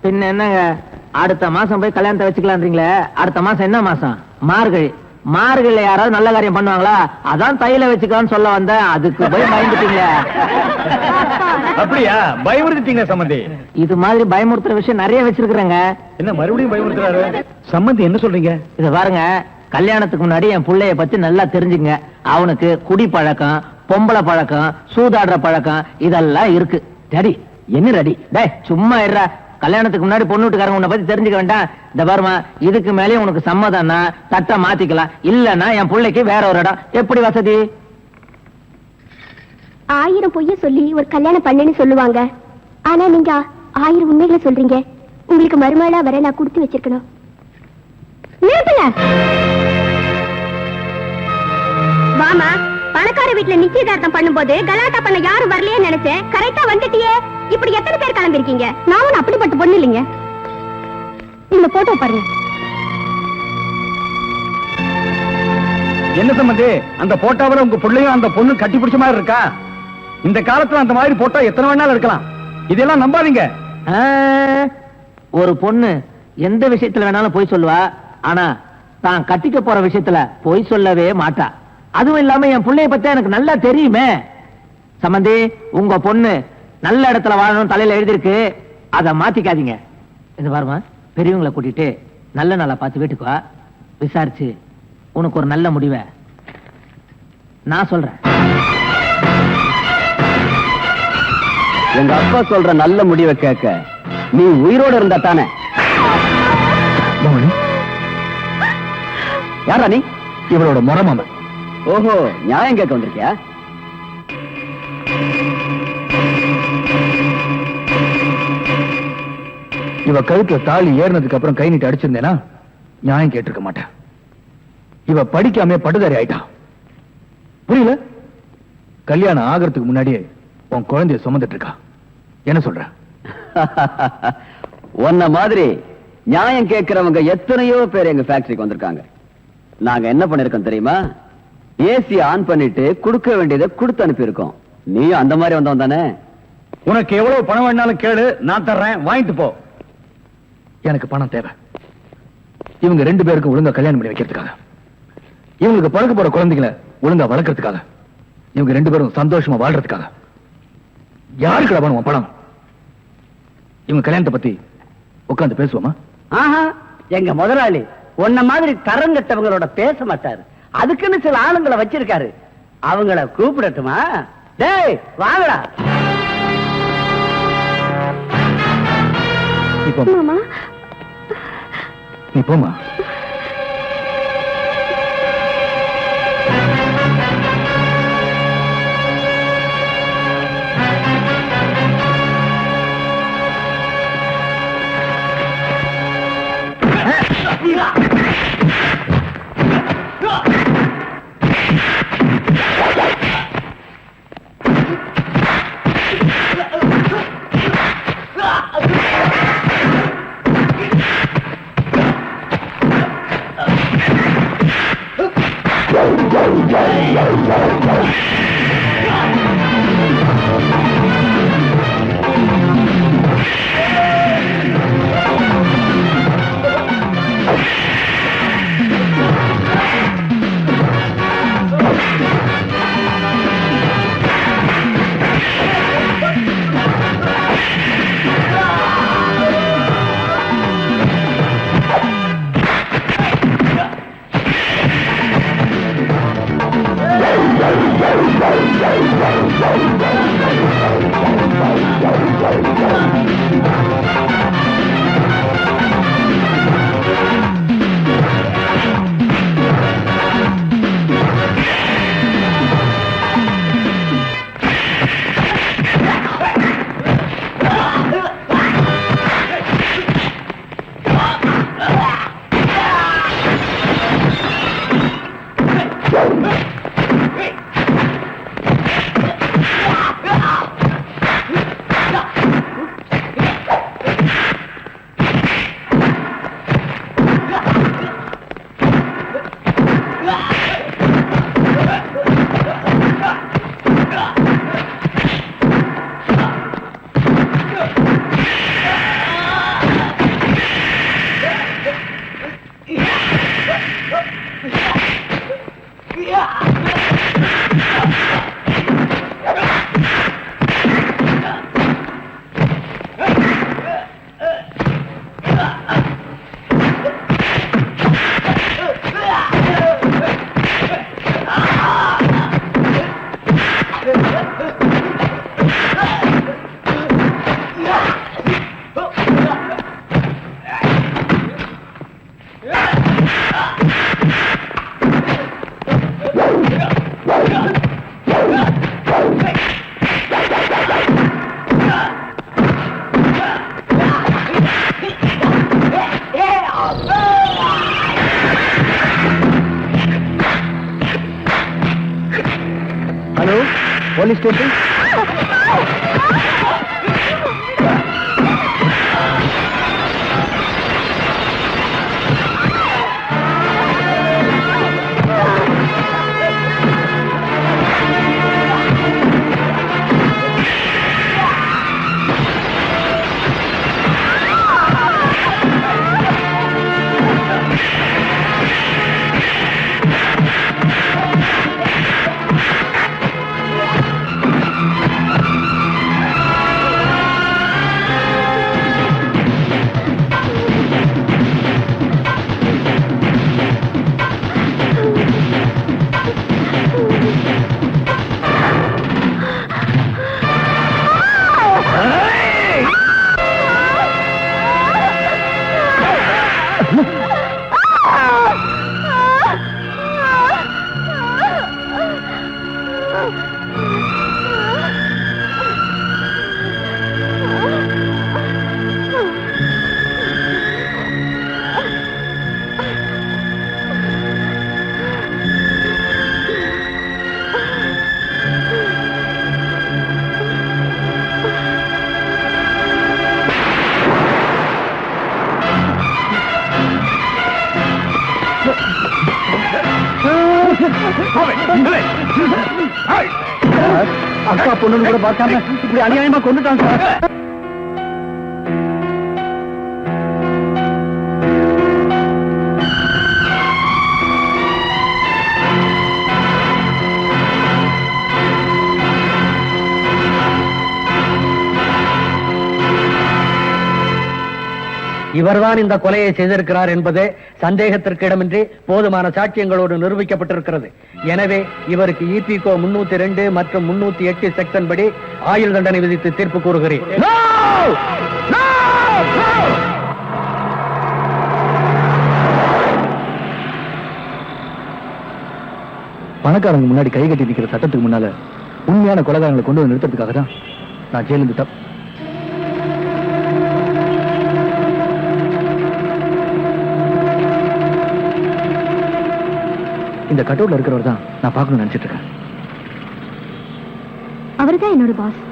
பின்ன என்னங்க, அடுத்த மாசம் போய் கல்யாணத்தை வச்சுக்கலான்றீங்களே, அடுத்த மாசம் என்ன மாசம்? மார்கழி. மார்கழில யாராவது நல்ல காரியம் பண்ணுவாங்களா? அதான் தையில வச்சுக்கான்னு சொல்ல வந்தேன், அதுக்கு போய் பயந்துட்டீங்களே. அப்படியா? பயமுறுத்திட்டீங்க சம்பந்தி. இது மாதிரி பயமுறுத்துற விஷயம் நிறைய வச்சிருக்கிறேங்க. என்ன மறுபடியும் பயமுறுத்துறாரு? சம்பந்தி என்ன சொல்றீங்க? இத பாருங்க, கல்யாணத்துக்கு முன்னாடி என் புள்ளைய பத்தி நல்லா தெரிஞ்சுங்க. அவனுக்கு குடி பழக்கம், பொம்பளை பழக்கம், சூதாடுற பழக்கம் இதெல்லாம் இருக்கு. ரெடி என்ன ரெடி? டேய் சும்மா இருடா. கல்யாணத்துக்கு முன்னாடி பொண்ணு வீட்டுக்காரங்க உன்னை பத்தி தெரிஞ்சுக்க வேண்டாம். இந்த பாருமா, இதுக்கு மேலே உனக்கு சம்மதம்னா தட்டை மாத்திக்கலாம், இல்லன்னா என் பிள்ளைக்கு வேற ஒரு இடம். எப்படி வசதி? 1000 பொய்ய சொல்லி ஒரு கல்யாணம் பண்ணுன்னு சொல்லுவாங்க. ஆனா நீங்க 1000 உண்மைகளை சொல்றீங்க. உங்களுக்கு மருமகளா வர நான் கொடுத்து வச்சிருக்கணும். நிறுத்துங்க. வாமா, பணக்கார வீட்டுல நிச்சயதார்த்தம் பண்ணும்போது கலாட்டா பண்ண யாரும் வரலையே நினைச்சேன். கரெக்டா வந்துட்டியே. இப்படி எத்தனை பேர் கிளம்பிருக்கீங்க? நான் ஒண்ணு அப்படிப்பட்ட பொண்ணு இல்லைங்க. இந்த போட்டோ பாருங்க. என்ன சம்பந்தி, அந்த போட்டோவில் உங்க பிள்ளையும் அந்த பொண்ணு கட்டி பிடிச்ச மாதிரி இருக்கா? இந்த காலத்துல அந்த மாதிரி போட்டோ எத்தனை வேணாலும் இருக்கலாம். இதெல்லாம் நம்பாதீங்க. ஒரு பொண்ணு எந்த விஷயத்துல வேணாலும் போய் சொல்லுவா, ஆனா தான் கட்டிக்க போற விஷயத்துல போய் சொல்லவே மாட்டா. அதுவும் இல்லாம என் பிள்ளைய பத்தி எனக்கு நல்லா தெரியுமே. சம்பந்தி, உங்க பொண்ணு நல்ல இடத்துல வாழணும் தலையில எழுதிருக்கு, அத மாத்திக்காதீங்க. இது பாருமா, பெரியவங்களை கூட்டிட்டு நல்ல நாளா பார்த்து வீட்டுக்கு வா. விசாரிச்சு உனக்கு ஒரு நல்ல முடிவை நான் சொல்றேன். எங்க அப்பா சொல்ற நல்ல முடிவை கேட்க நீ உயிரோட இருந்தா தானே. யாரா நீ? இவளோட முறமாமன். ஓஹோ, நியாயம் கேட்க வந்திருக்கியா? இவ கழுத்துல தாலி ஏறினதுக்கு அப்புறம் கை நீட்டி அடிச்சிருந்தேனா நியாயம் கேட்டிருக்க மாட்டேன். இவ படிக்காம படுதாரி ஆயிட்டான். புரியல? கல்யாணம் ஆகிறதுக்கு முன்னாடியே உன் குழந்தைய சுமந்துட்டு இருக்கா. என்ன சொல்ற? உன்ன மாதிரி நியாயம் கேட்கிறவங்க எத்தனையோ பேர் எங்க ஃபேக்டரிக்கு வந்திருக்காங்க. நாங்க என்ன பண்ணிருக்கோம் தெரியுமா? ஏசி ஆன் பண்ணிட்டு கொடுக்க வேண்டியதை கொடுத்து அனுப்பியிருக்கோம். நீ அந்த மாதிரி வந்தவன் தானே? உனக்கு எவ்வளவு பணம் வேணாலும் கேளு, நான் தர்றேன், வாங்கிட்டு போ. எனக்கு பணம் தேவை. இவங்க 2 பேருக்கும் ஒழுங்கா கல்யாணம் பண்ணி வைக்கிறதுக்காக, இவங்களுக்கு பழக்க போற குழந்தைகளை ஒழுங்கா வளர்க்கறதுக்காக, இவங்க 2 பேரும் சந்தோஷமா வாழ்றதுக்காக. யாருக்கு பணம் பணம்? இவங்க கல்யாணத்தை பத்தி உட்கார்ந்து பேசுவோமா? ஆஹா, எங்க முதலாளி உன்ன மாதிரி தரம் கட்டவங்களோட பேச மாட்டாரு. அதுக்குன்னு சில ஆளுங்களை வச்சிருக்காரு. அவங்கள கூப்பிடட்டுமா? டேய் வாங்கடா. மாமா, நீ போமா. Police station. அக்கா பொண்ணு கூட பார்க்காம இப்படி அநியாயமா கொண்டுட்டான் சார். இவர்தான் இந்த கொலையை செய்திருக்கிறார் என்பது சந்தேகத்திற்கு இடமின்றி போதுமான சாட்சியங்களோடு நிரூபிக்கப்பட்டிருக்கிறது. எனவே இவருக்கு இபிகோ 302 மற்றும் 308 செக்ஷன் படி ஆயுள் தண்டனை விதித்து தீர்ப்பு கூறுகிறேன். பணக்காரங்க முன்னாடி கை கட்டி நிக்கிற சட்டத்துக்கு முன்னால உண்மையான கொலைகாரங்களை கொண்டு வந்து நிறுத்துறதுக்காக தான் நான் ஜெயிலிருந்து இந்த கட்டூர்ல இருக்கிறவர் தான் நான் பார்க்கணும்னு நினைச்சிட்டு இருக்கேன். அவர்தான் என்னோட பாஸ்.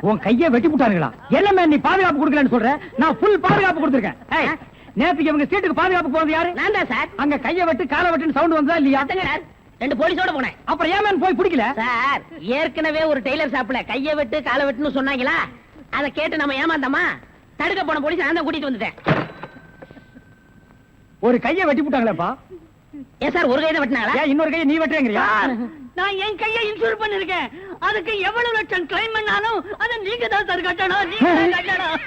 உன் கையை வெட்டி போட்டானுங்களா? என்ன நீ பாதுகாப்பு கொடுக்கலன்னு சொல்ற? நான் ஃபுல் பாதுகாப்பு கொடுத்திருக்கேன். நேத்துக்கு இவங்க சீட்டுக்கு பாதுகாப்பு போனது யாரு? நான் தான் சார். அங்க கையை வெட்டு காலை வெட்டுன்னு சவுண்ட் வந்ததா இல்லையா? சார் 2 போலீஸோட போனேன். அப்புறம் ஏன் போய் பிடிக்கல? சார் ஏற்கனவே ஒரு டெய்லர் ஷாப்ல கையை வெட்டு காலை வெட்டுன்னு சொன்னாங்களா, அதை கேட்டு நம்ம ஏமாந்தோமா? தடுக்க போன போலீஸ் நான் தான் கூட்டிட்டு வந்துட்டேன். ஒரு கையை வெட்டி போட்டாங்களேப்பா. ஏன் சார் ஒரு கையை வெட்டினாங்களா? ஏன் இன்னொரு கையை நீ வெட்டுறீங்கறியா? நான் என் கையை இன்சூர் பண்ணிருக்கேன். அதுக்கு எவ்வளவு லட்சம் கிளைம் பண்ணாலும் அதை நீங்க தான் சார் கட்டணும். நீங்க தான் கட்டணும்.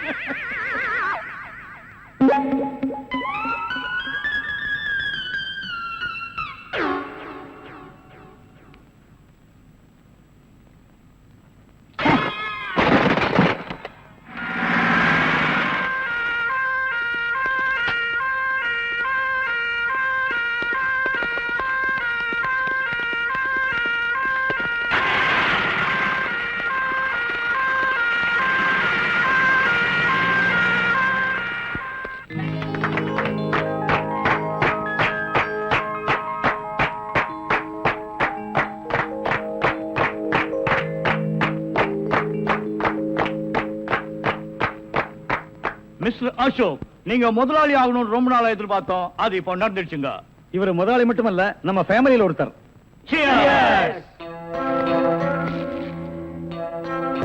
மிஸ்டர் அசோக், நீங்க முதலாளி ஆகணும்னு ரொம்ப நாளா எதிர்பார்த்தோம். அது இப்போ நடந்துடுச்சுங்க. இவர் முதலாளி மட்டுமல்ல, நம்ம ஃபேமிலியில ஒருத்தர்.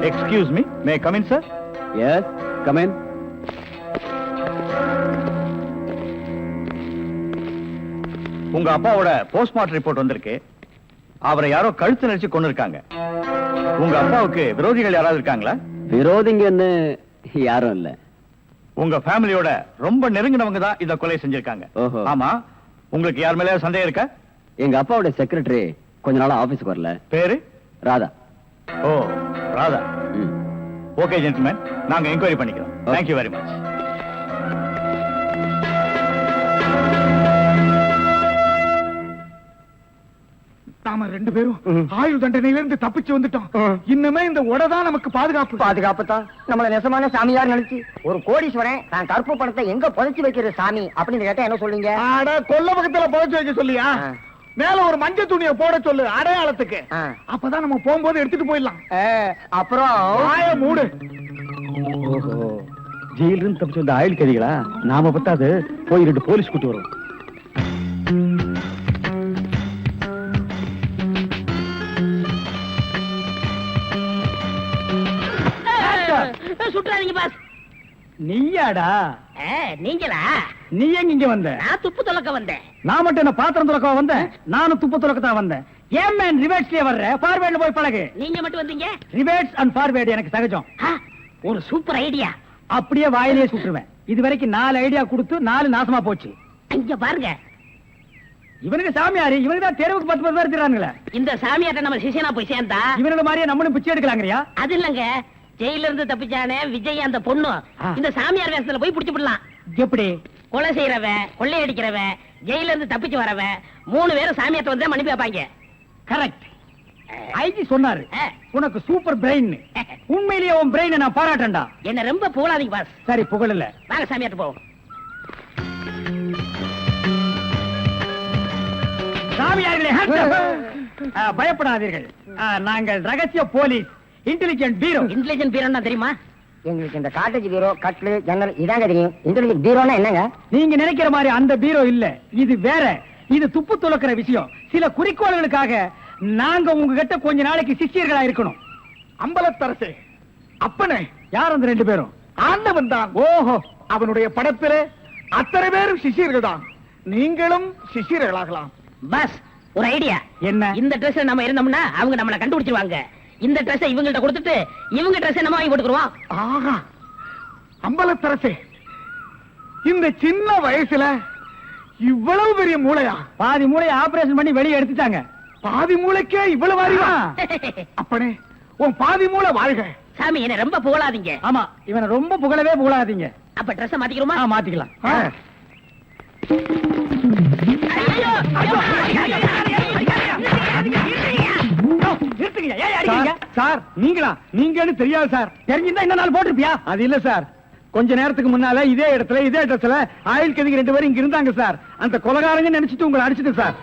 Excuse me, may come in sir? Yes, come in. உங்க அப்பாவோட போஸ்ட்மார்ட்டம் ரிப்போர்ட் வந்திருக்கு. அவரை யாரோ கழுத்து நெரிச்சு கொண்டு இருக்காங்க. உங்க அப்பாவுக்கு விரோதிகள் யாராவது இருக்காங்களா? விரோதிங்கன்னு யாரும் இல்ல. உங்க ஃபேமிலியோட ரொம்ப நெருங்கினவங்க தான் இத கொலை செஞ்சிருக்காங்க. ஓஹோ. ஆமா, உங்களுக்கு யார் மேல சந்தேகம் இருக்கா? எங்க அப்பாவுடைய செக்ரட்டரி கொஞ்ச நாளா ஆபீஸ்க்கு வரல. பேரு ராதா. ஓ, ராதா. ம். ஓகே ஜென்டில்மேன், நாங்க என்கொயரி பண்ணிக்கிறோம். Thank you very much. நாம 2 பேரும் ஆயுள் தண்டனையிலிருந்து தப்பிச்சு வந்துட்டோம். இன்னுமே இந்த உடதான் நமக்கு பாதுகாப்பு தான் நம்மள நெசமான சாமியார் நினைச்சு ஒரு கோடீஸ்வரன் தான் கருப்பு பணத்தை எங்க புதைச்சு வைக்கிற சாமி அப்படின்னு கேட்டா என்ன சொல்லுங்க? ஆட கொல்ல பக்கத்துல புதைச்சு வைக்க சொல்லியா? மேல ஒரு மஞ்சள் துணியை போட சொல்லு அடையாளத்துக்கு. அப்பதான் நம்ம போகும்போது எடுத்துட்டு போயிடலாம். அப்புறம் ஆய மூடு. ஓஹோ, ஜெயில இருந்து தப்பிச்சு வந்த ஆயுள் கைதிகளா? நாம பத்தாது போய் 2 போலீஸ் கூட்டி வரும். சுற்றாதீங்க பாஸ். நீயாடா? நீங்களா? நீ எங்க இங்க வந்த? நான் துப்பு துலக்க வந்தேன். நான் மட்டும் என்ன பாத்திரம் துலக்க வந்தேன்? நானும் துப்பு துலக்க தான் வந்தேன். ஏன் மேன் ரிவர்ஸ்லயே வர்ற? ஃபார்வேர்ட்ல போய் பழகு. நீங்க மட்டும் வந்தீங்க? ரிவர்ஸ் அண்ட் ஃபார்வேர்ட் எனக்கு சகஜம். ஒரு சூப்பர் ஐடியா. அப்படியே வாயிலே சுட்டுருவேன். இது வரைக்கும் 4 ஐடியா கொடுத்து 4 நாசமா போச்சு. இங்க பாருங்க, இவனுக்கு சாமியாரு, இவனுக்கு தான் தெருவுக்கு 10 பேர் இருக்கிறானுங்களே. இந்த சாமியார்ட்ட நம்ம சிஷியனா போய் சேர்ந்தா இவனோட மாதிரியே நம்மளும் பிச்சை எடுக்கலாங்கறியா? அது இல்லங்க, ஜெயில இருந்து தப்பிச்சானே விஜய் அந்த பொண்ணு இந்த சாமியார் வேஷத்துல போய் புடிச்சு விடலாம். எப்படி? கொலை செய்யறவன், கொள்ளையடிக்கிறவன், ஜெயில இருந்து தப்பிச்சு வரவன் 3 பேரும் சாமியார்ட்ட வந்து மன்னிப்பு வைப்பாங்க. கரெக்ட். ஐஜி சொன்னாரு உனக்கு சூப்பர் பிரெயின். உண்மையிலேயே உன் பிரெயினை நான் பாராட்டேன்டா. என்ன ரொம்ப புகழாதீங்க பாஸ். சரி, புகழல. வாங்க சாமியார்ட்ட போவோம். சாமியார்களே, பயப்படாதீர்கள். நாங்கள் ரகசிய போலீஸ், இன்டெலிஜென்ட் பீரோ. இன்டெலிஜென்ட் பீரோன்னா தெரியுமா? எங்களுக்கு இந்த காட்டேஜ் பீரோ, கட்லு, ஜன்னல் இதாங்க தெரியும். இன்டெலிஜென்ட் பீரோனா என்னங்க? நீங்க நினைக்கிற மாதிரி அந்த பீரோ இல்ல, இது வேற. இது துப்பு துலக்கிற விஷயம். சில குறிக்கோள்களுக்காக நாங்க உங்ககிட்ட கொஞ்ச நாளைக்கு சிஷ்யர்களா இருக்கணும். அம்பலத்தரசே, அப்பனே, யார் அந்த 2 பேரும்? ஆண்டவன் தான். ஓஹோ, அவனுடைய படத்திலே அத்தனை பேரும் சிஷ்யர்கள் தான். நீங்களும் சிஷ்யர்களாகலாம். பாஸ், ஒரு ஐடியா. என்ன? இந்த ட்ரெஸ் நம்ம இருந்தோம்னா அவங்க நம்மள கண்டுபிடிச்சிருவாங்க. இந்த ட்ரெஸ் இவங்கள்ட்ட கொடுத்துட்டு இவங்க ட்ரெஸ் நம்ம வாங்கி போட்டுக்குறோம். ஆஹா, அம்பலத்தரசே, இந்த சின்ன வயசுல இவ்வளவு பெரிய மூளையா? பாதி மூளையை ஆபரேஷன் பண்ணி வெளியே எடுத்துட்டாங்க. பாதி மூளைக்கே இவ்வளவு அறிவா? அப்பனே, உன் பாதி மூளை வாழ்க. சாமி, என்ன ரொம்ப புகழாதீங்க. ஆமா, இவனை ரொம்ப புகழவே புகழாதீங்க. அப்ப ட்ரெஸ் மாத்திக்கிறோமா? மாத்திக்கலாம். சார், நீங்களா? நீங்கன்னு தெரியாது சார். தெரிஞ்சிருந்தா இந்த நாள் போட்டிருப்பியா? அது இல்ல சார், கொஞ்ச நேரத்துக்கு முன்னால இதே இடத்துல இதே ட்ரெஸ்ல ஆயுள் கைதிகள் 2 பேரும் இங்க இருந்தாங்க சார். அந்த கொலைகாரங்க நினைச்சிட்டு உங்களை அடிச்சிட்டு சார்.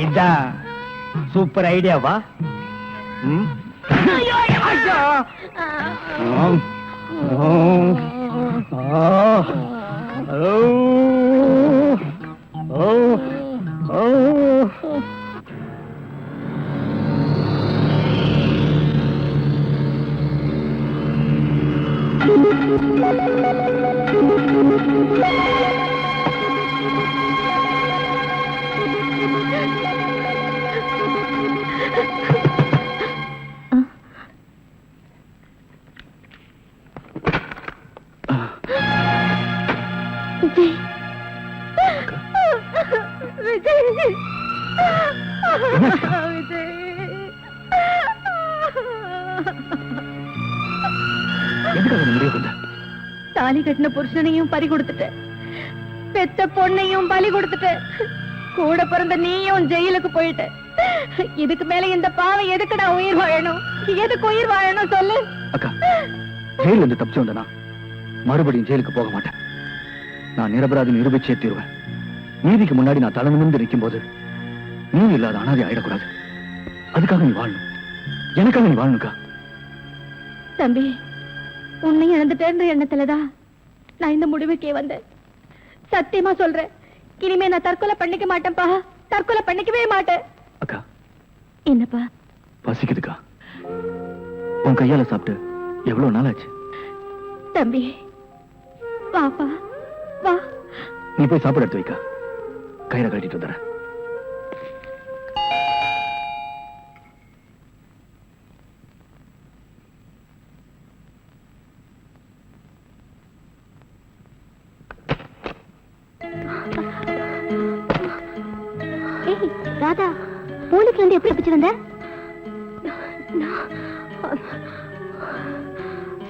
இதான் சூப்பர் ஐடியாவா? தாலி கட்டின புருஷனையும் பறி கொடுத்துட்ட, பெத்த பொண்ணையும் பலி கொடுத்துட்ட, கூட பிறந்த நீயும் ஜெயிலுக்கு போயிட்ட. இதுக்கு மேல இந்த பாவை எதுக்குடா உயிர் வாழணும்? எதுக்கு உயிர் வாழணும் சொல்லு? அக்கா, ஜெயில இருந்து தப்பிச்சு வந்தனா மறுபடியும் ஜெயிலுக்கு போக மாட்டேன். நான் நிரபராதி நிரூபிச்சே தீருவேன். நீதிக்கு முன்னாடி நான் தலை நிமிர்ந்து நிற்கும் போது நீ இல்லாத அனாதை ஆயிடக்கூடாது. அதுக்காக நீ வாழணும். எனக்காக நீ வாழணுக்கா. தம்பி, உன்னை இழந்துட்டேன்ற எண்ணத்துலதான் நான் இந்த முடிவுக்கே வந்தேன். சத்தியமா சொல்றேன், இனிமே நான் தற்கொலை பண்ணிக்க மாட்டேன்ப்பா. தற்கொலை பண்ணிக்கவே மாட்டேன். அக்கா, என்னப்பா? பசிக்குதுக்கா. உன் கையால சாப்பிட்டு எவ்வளவு நாள் ஆச்சு? தம்பி, வாப்பா வா. நீ போய் சாப்பிட எடுத்து வைக்கா. கயிறை கட்டிட்டு வந்துடுறேன். ராதா, போலீஸ்ல இருந்து எப்படி தப்பிச்சு வந்த?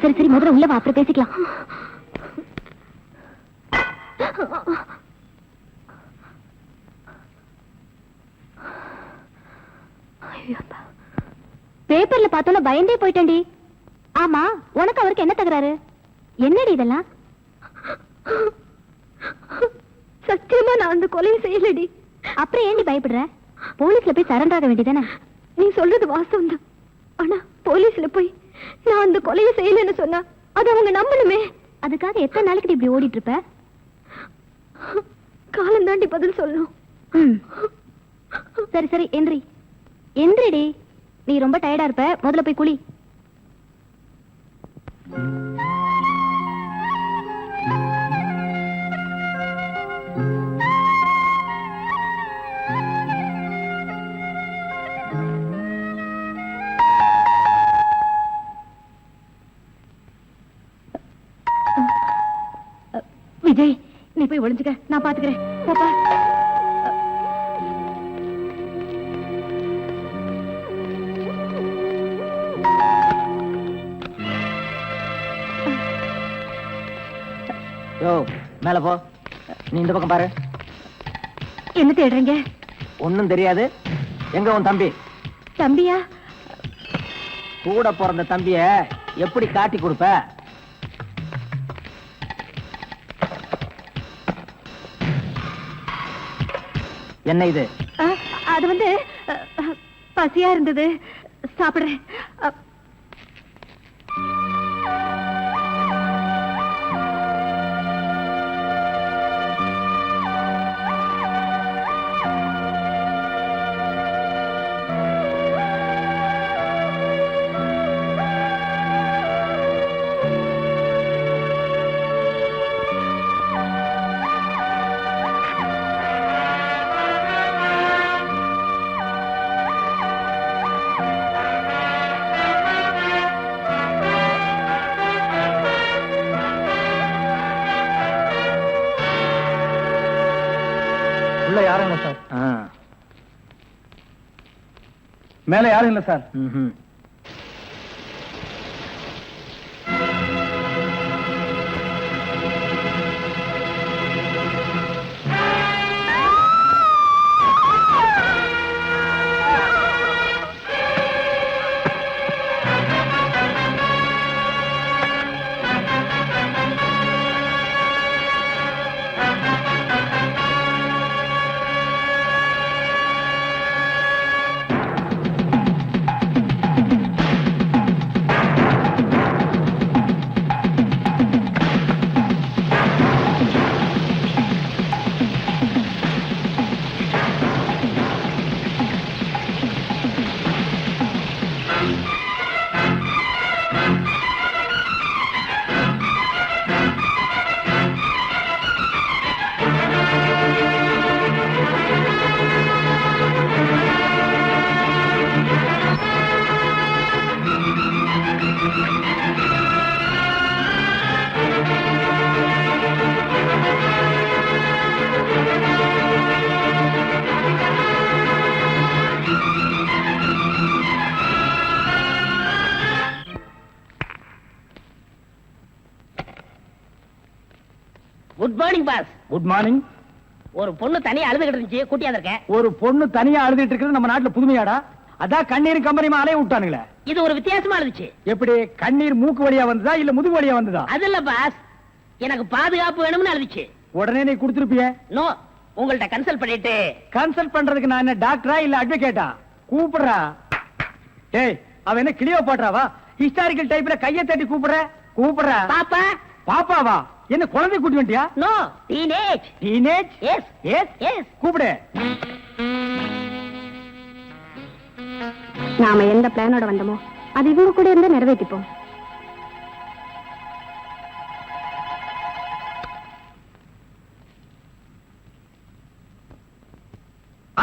சரி சரி, முதல்ல உள்ள வா, அப்புறம் பேசிக்கலாம். பேப்பர்ல பார்த்தோன்னா பயந்தே போயிட்டேன்டி. ஆமா, உனக்கு அவருக்கு என்ன தகராறு? என்னடி இதெல்லாம்? சத்தியமா நான் அந்த கொலையை செய்யலடி. அப்புறம் ஏண்டி பயப்படுற? போலீஸ்ல போய் சரண்டர் ஆக வேண்டியதானே? நீ சொல்றது வாஸ்தவம் தான். ஆனா போலீஸ்ல போய் நான் அந்த கொலையை செய்யலன்னு சொன்னா அது அவங்க நம்பணுமே. அதுக்காக எத்தனை நாளைக்கு இப்படி ஓடிட்டு இருப்ப? காலம் தாண்டி பதில் சொல்லணும். சரி சரி, எந்திரி எந்திரிடி. நீ ரொம்ப டயர்டா இருப்ப, முதல்ல போய் குளி. விஜய், நீ போய் ஒளிஞ்சுக்க, நான் பாத்துக்கிறேன். பாப்பா, யோ, மேல போ. நீ இந்த பக்கம் பாரு. என்ன தேடுறீங்க? ஒண்ணும் தெரியாது. எங்க உன் தம்பி? தம்பியா? கூட பிறந்த தம்பிய எப்படி காட்டி கொடுப்ப? என்ன இது? அது வந்து பசியா இருந்தது, சாப்பிடுறேன். யாரும் இல்ல சார். மேல யாரும் இல்ல sir. Good morning boss. Good morning. ஒரு பொண்ணு தனியா அழுதுகிட்டு இருந்துச்சு, கூட்டியா இருக்கேன். ஒரு பொண்ணு தனியா அழுதுட்டு இருக்கிறது நம்ம நாட்டுல புதுமையாடா? அதான் கண்ணீர் கம்பெனிமா அலைய விட்டானுங்களே. இது ஒரு வித்தியாசமா இருந்துச்சு. எப்படி? கண்ணீர் மூக்கு வழியா வந்ததா இல்ல முதுகு வழியா வந்ததா? அது இல்ல பாஸ், எனக்கு பாதுகாப்பு வேணும்னு அழுதுச்சு. உடனே நீ கொடுத்திருப்பிய? நோ, உங்கள்ட்ட கன்சல்ட் பண்ணிட்டு. கன்சல்ட் பண்றதுக்கு நான் என்ன டாக்டரா இல்ல அட்வொகேட்டா? கூப்பிடுறா. டேய், அவ என்ன கிளியோ பாட்றாவா? ஹிஸ்டாரிக்கல் டைப்ல கையை தட்டி கூப்பிடுற. கூப்பிடுறா. பாப்பா. பாப்பாவா? என்ன குழந்தை கூட்டி வந்துட்டியா? No, teenage. Teenage? Yes yes yes. கூப்பிடு. நாம எந்த பிளானோட வந்தோமோ அது இவங்க கூட இருந்து நிறைவேற்றிப்போம்.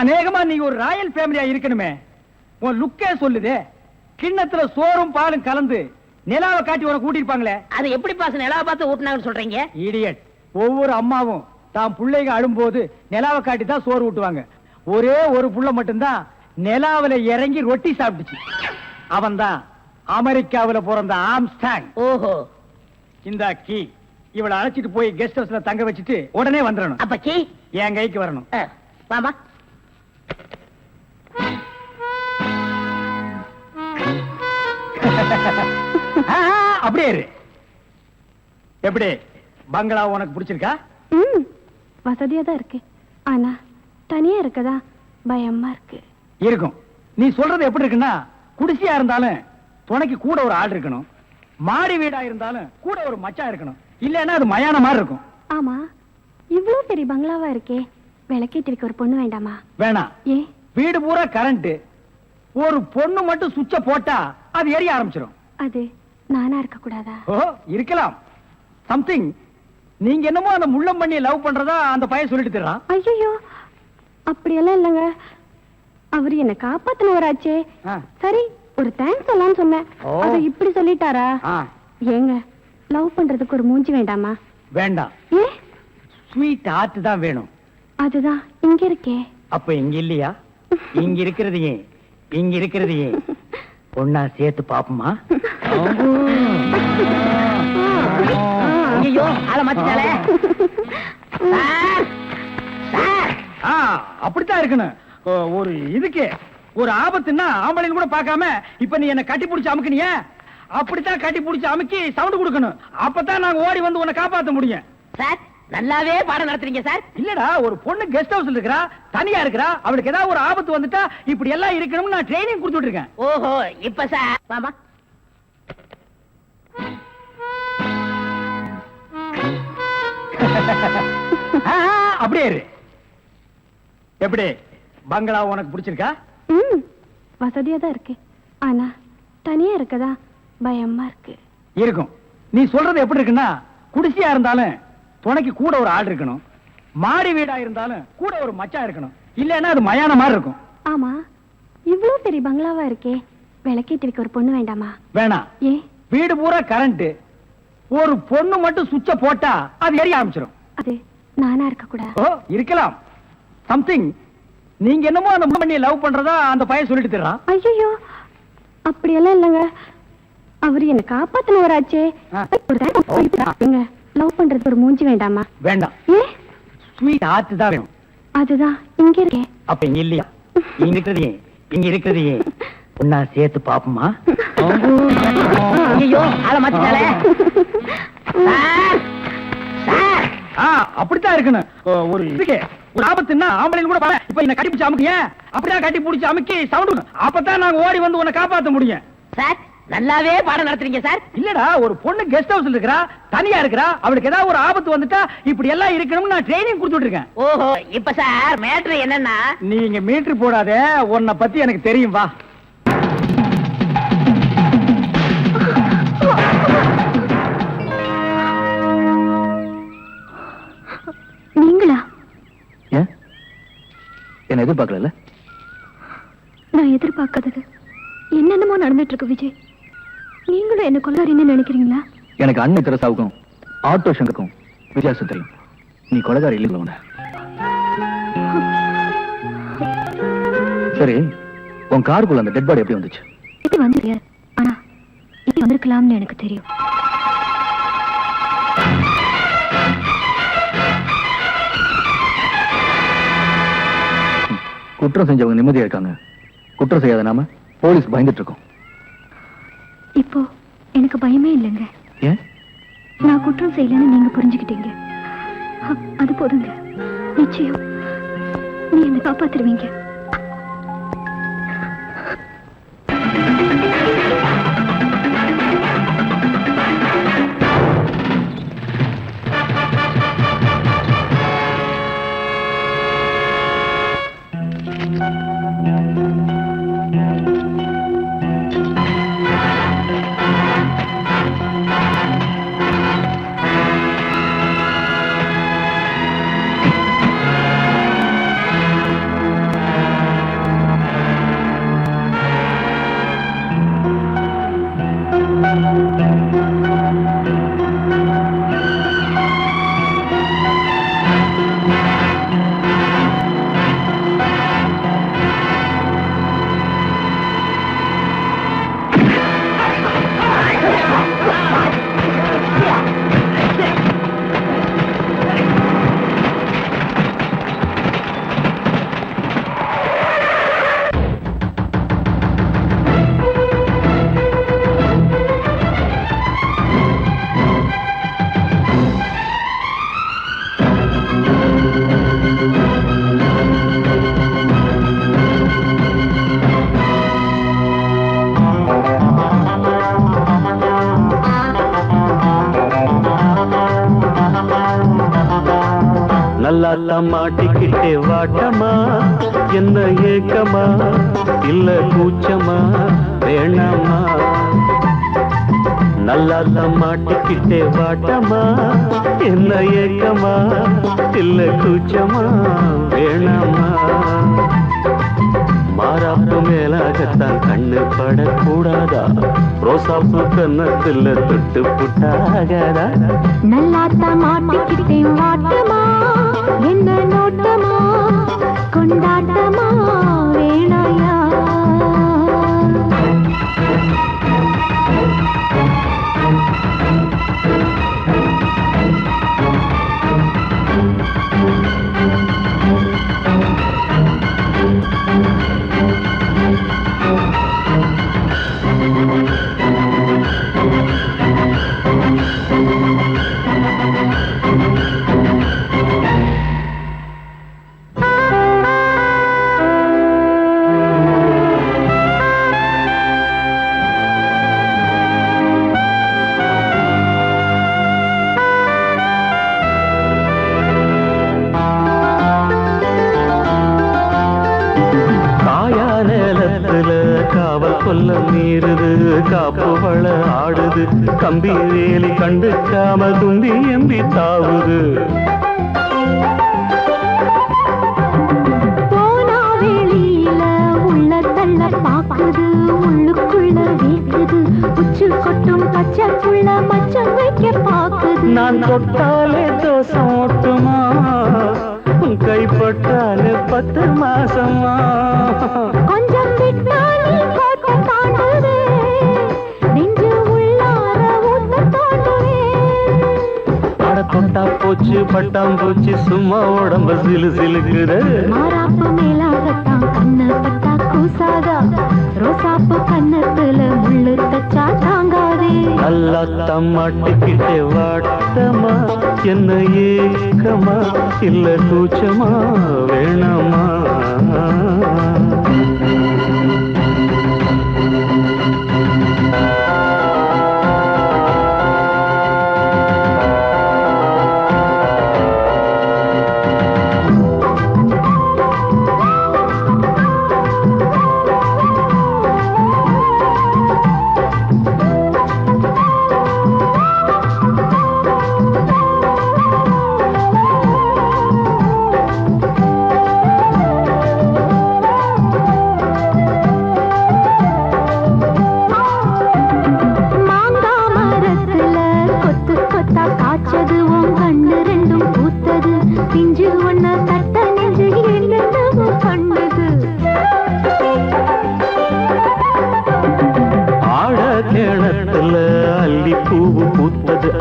அநேகமா நீங்க ஒரு ராயல் ஃபேமிலியா இருக்கணுமே. உன் லுக்கே சொல்லுதே. கிண்ணத்துல சோறும் பாலும் கலந்து நிலாவை காட்டி உன கூட்டிருப்பாங்களே. அது எப்படி பாஸ் நிலாவை பார்த்து ஊட்டினாங்கன்னு சொல்றீங்க? இடியட். ஒவ்வொரு அம்மாவும் தாம் பிள்ளைங்க அழும்போது நிலாவை காட்டி தான் சோறு ஊட்டுவாங்க. ஒரே ஒரு புள்ள மட்டும்தான் நிலாவில இறங்கி ரொட்டி சாப்பிட்டுச்சு. அவன் தான் அமெரிக்காவில பிறந்த ஆம்ஸ்டாங். ஓஹோ. இந்த கீ இவளை அழைச்சிட்டு போய் கெஸ்ட் ஹவுஸ்ல தங்க வச்சுட்டு உடனே வந்துடணும். அப்ப கீ என் கைக்கு வரணும். வாமா. அப்படியே இரு. எப்படி பங்களா உனக்கு பிடிச்சிருக்கா? வசதியா தான் இருக்கு. ஆனா தனியா இருக்கதா பயமா இருக்கு. இருக்கும். நீ சொல்றது எப்படி இருக்குன்னா, குடிசையா இருந்தாலும் துணைக்கு கூட ஒரு ஆள் இருக்கணும், மாடி வீடா இருந்தாலும் கூட ஒரு மச்சான் இருக்கணும், இல்லன்னா அது மயான மாதிரி இருக்கும். ஆமா, இவ்வளவு பெரிய பங்களாவா இருக்கே, விளக்கேற்றிருக்க ஒரு பொண்ணு வேண்டாமா? வேணாம். ஏ? வீடு பூரா கரண்ட், ஒரு பொண்ணு மட்டும் சுவிட்ச போட்டா அது எரிய ஆரம்பிச்சிடும். அது நானா இருக்க கூடாதா? ஓ, இருக்கலாம். சம்திங். நீங்க என்னமோ அந்த முள்ளம் பண்ணி லவ் பண்றதா அந்த பையன் சொல்லிட்டு தர்றான். ஐயோ, அப்படியெல்லாம் இல்லங்க. அவரு என்ன காப்பாத்தினவராச்சே. சரி, ஒரு தேங்க்ஸ் சொல்லலாம்னு சொன்னேன். அது இப்படி சொல்லிட்டாரா? ஏங்க, லவ் பண்றதுக்கு ஒரு மூஞ்சி வேண்டாமா? வேண்டாம். ஏ? ஸ்வீட் ஹார்ட் தான் வேணும். அதுதான் இங்க இருக்கே. அப்ப இங்க இல்லையா? இங்க இருக்கிறது ஏன், இங்க இருக்கிறது ஏன் ஒன்னா சேர்த்து பாப்போமா? ஐயோ, ஆள மாத்திட்டாளே. அப்படித்தான் இருக்கணும். ஒரு இதுக்கு ஒரு ஆபத்துன்னா ஆம்பளைன்னு கூட பார்க்காம இப்ப நீ என்ன கட்டி பிடிச்சு அமுக்குனிய, அப்படித்தான் கட்டி பிடிச்சு அமுக்கி சவுண்ட் கொடுக்கணும். அப்பதான் நாங்க ஓடி வந்து உன்னை காப்பாத்த முடியும். சார், நல்லாவே பாடம் நடத்துறீங்க சார். இல்லடா, ஒரு பொண்ணு கெஸ்ட் ஹவுஸ்ல இருக்கறா, தனியா இருக்கறா, அவளுக்கு ஏதாவது ஒரு ஆபத்து வந்துட்டா இப்படி எல்லாம் இருக்கணும்னு நான் ட்ரைனிங் கொடுத்துட்டு இருக்கேன். ஓஹோ, இப்ப சார் மாமா. அப்படியே இரு. எப்படி பங்களா உனக்கு பிடிச்சிருக்கா? வசதியா தான் இருக்கு. ஆனா தனியா இருக்கதா பயமா இருக்கு. இருக்கும். நீ சொல்றது எப்படி இருக்குன்னா, குடிசையா இருந்தாலும் துணைக்கு கூட ஒரு ஆள் இருக்கணும், மாடி வீடா இருந்தாலும் கூட ஒரு மச்சான் இருக்கணும், இல்லன்னா அது மயான மாதிரி இருக்கும். ஆமா, இவ்வளவு பெரிய பங்களாவா இருக்கே, விளக்கேற்றிருக்க ஒரு பொண்ணு வேண்டாமா? வேணாம். ஏ? வீடு பூரா கரண்ட், ஒரு பொண்ணு மட்டும் சுவிட்ச போட்டா அது எரிய ஆரம்பிச்சிடும். அது நானா இருக்க கூடாது. ஓ, இருக்கலாம். சம்திங். நீங்க என்னமோ அந்த பண்ணி லவ் பண்றதா அந்த பையன் சொல்லிட்டு தர்றான். ஐயோ, அப்படியெல்லாம் இல்லங்க. அவரு என்ன காப்பாத்தினவராச்சே. லவ் பண்றது ஒரு மூஞ்சி வேண்டாமா? வேண்டாம். ஏ? ஸ்வீட் ஹார்ட் தான் வேணும். அதுதான் இங்க இருக்கே. அப்ப இங்க இல்லையா? இங்க இருக்கிறது ஏன், இங்க இருக்கிறது ஏன் ஒன்னா சேர்த்து பாப்போமா? ஐயோ, ஆள மாத்திட்டாளே. அப்படித்தான் இருக்கணும். ஒரு இதுக்கு ஒரு ஆபத்துன்னா ஆம்பளைன்னு கூட பாரு. இப்ப என்ன கட்டி பிடிச்சு அமுக்கிய, அப்படிதான் கட்டி பிடிச்சு அமுக்கி சவுண்ட், அப்பதான் நாங்க ஓடி வந்து உன்னை காப்பாத்த முடியும். சார், நல்லாவே பாடம் நடத்துறீங்க சார். இல்லடா, ஒரு பொண்ணு கெஸ்ட் ஹவுஸ்ல இருக்கறா, தனியா இருக்கறா, அவளுக்கு ஏதாவது ஒரு ஆபத்து வந்துட்டா இப்படி எல்லாம் இருக்கணும்னு நான் ட்ரைனிங் கொடுத்துட்டு இருக்கேன். ஓஹோ, இப்ப சார் மேட்ரு என்னன்னா, நீங்க மீட்டர் போடாத, உன்னை பத்தி எனக்கு தெரியும். வா. நீங்களா? ஏன் என்ன எதிர்பார்க்கல? நான் எதிர்பார்க்காதது என்னென்னமோ நடந்துட்டு இருக்கு விஜய். நீங்களும் என்ன கொள்ளாரின்னு நினைக்கிறீங்களா? எனக்கு அன்னை தெரசாவுக்கும் ஆட்டோ சங்கருக்கும் வித்தியாசம் தெரியும். நீ கொலைகாரி இல்லைங்களா? சரி, உன் காருக்குள்ள அந்த டெட் பாடி எப்படி வந்துச்சு? இது வந்து, ஆனா இது வந்திருக்கலாம்னு எனக்கு தெரியும். குற்றம் செஞ்சவங்க நிம்மதியா இருக்காங்க, குற்றம் செய்யாத நாம போலீஸ் பயந்துட்டு இருக்கோம். இப்போ எனக்கு பயமே இல்லைங்க. ஏன்? நான் குற்றம் செய்யலன்னு நீங்க புரிஞ்சுக்கிட்டீங்க. அது போதுங்க. நிச்சயம் நீ என்னை காப்பாத்துருவீங்க. நல்லா மாட்டிக்கிட்டே வாட்டமா, என்ன ஏக்கமா இல்ல கூச்சமா வேணாமா? நல்லா மாட்டிக்கிட்டே வாட்டமா, என்ன ஏக்கமா இல்ல கூச்சமா வேணாமா? மாறாப்பு மேலாகத்தான் கண்ணு படக்கூடாதா, ரோசாப்பு கன்னத்துல தொட்டு புட்டாகாதா? நல்லாத்தா மாட்டிக்கிட்டே வாட்டமா, என்ன நோட்டமா கொண்டாட்டமா வேணாயா? மீறுது காப்பு வள ஆடுது, கம்பி வேலி கண்டுக்காம தும்பி எம்பி தாவுது. போனா வெளியில உள்ள தள்ள பாக்குது, உள்ளுக்குள்ள வீக்குது, உச்சு கொட்டும் பச்சைக்குள்ள மச்சம் வைக்க பாக்குது. நான் தொட்டாலே தோசம் ஓட்டுமா, கைப்பட்டாலே 10 மாசமா? கொஞ்சம் விட்டாலே கோட்டை தாண்டுவே, நெஞ்சு உள்ளார ஊட்ட தாண்டுவே. அட தொட்டா போச்சு பட்டாம் போச்சு, சும்மா உடம்ப சிலு சிலுக்குது. மாறாப்பு மேலாகத்தான் கண்ணு பட்டா கூசாதா, ரோசாப்பு கண்ணத்துல முள்ளு தச்சா தாங்காதே. நல்லா தம்மாட்டிக்கிட்டே வாட்டமா, என்ன ஏக்கமா இல்ல கூச்சமா வேணாமா?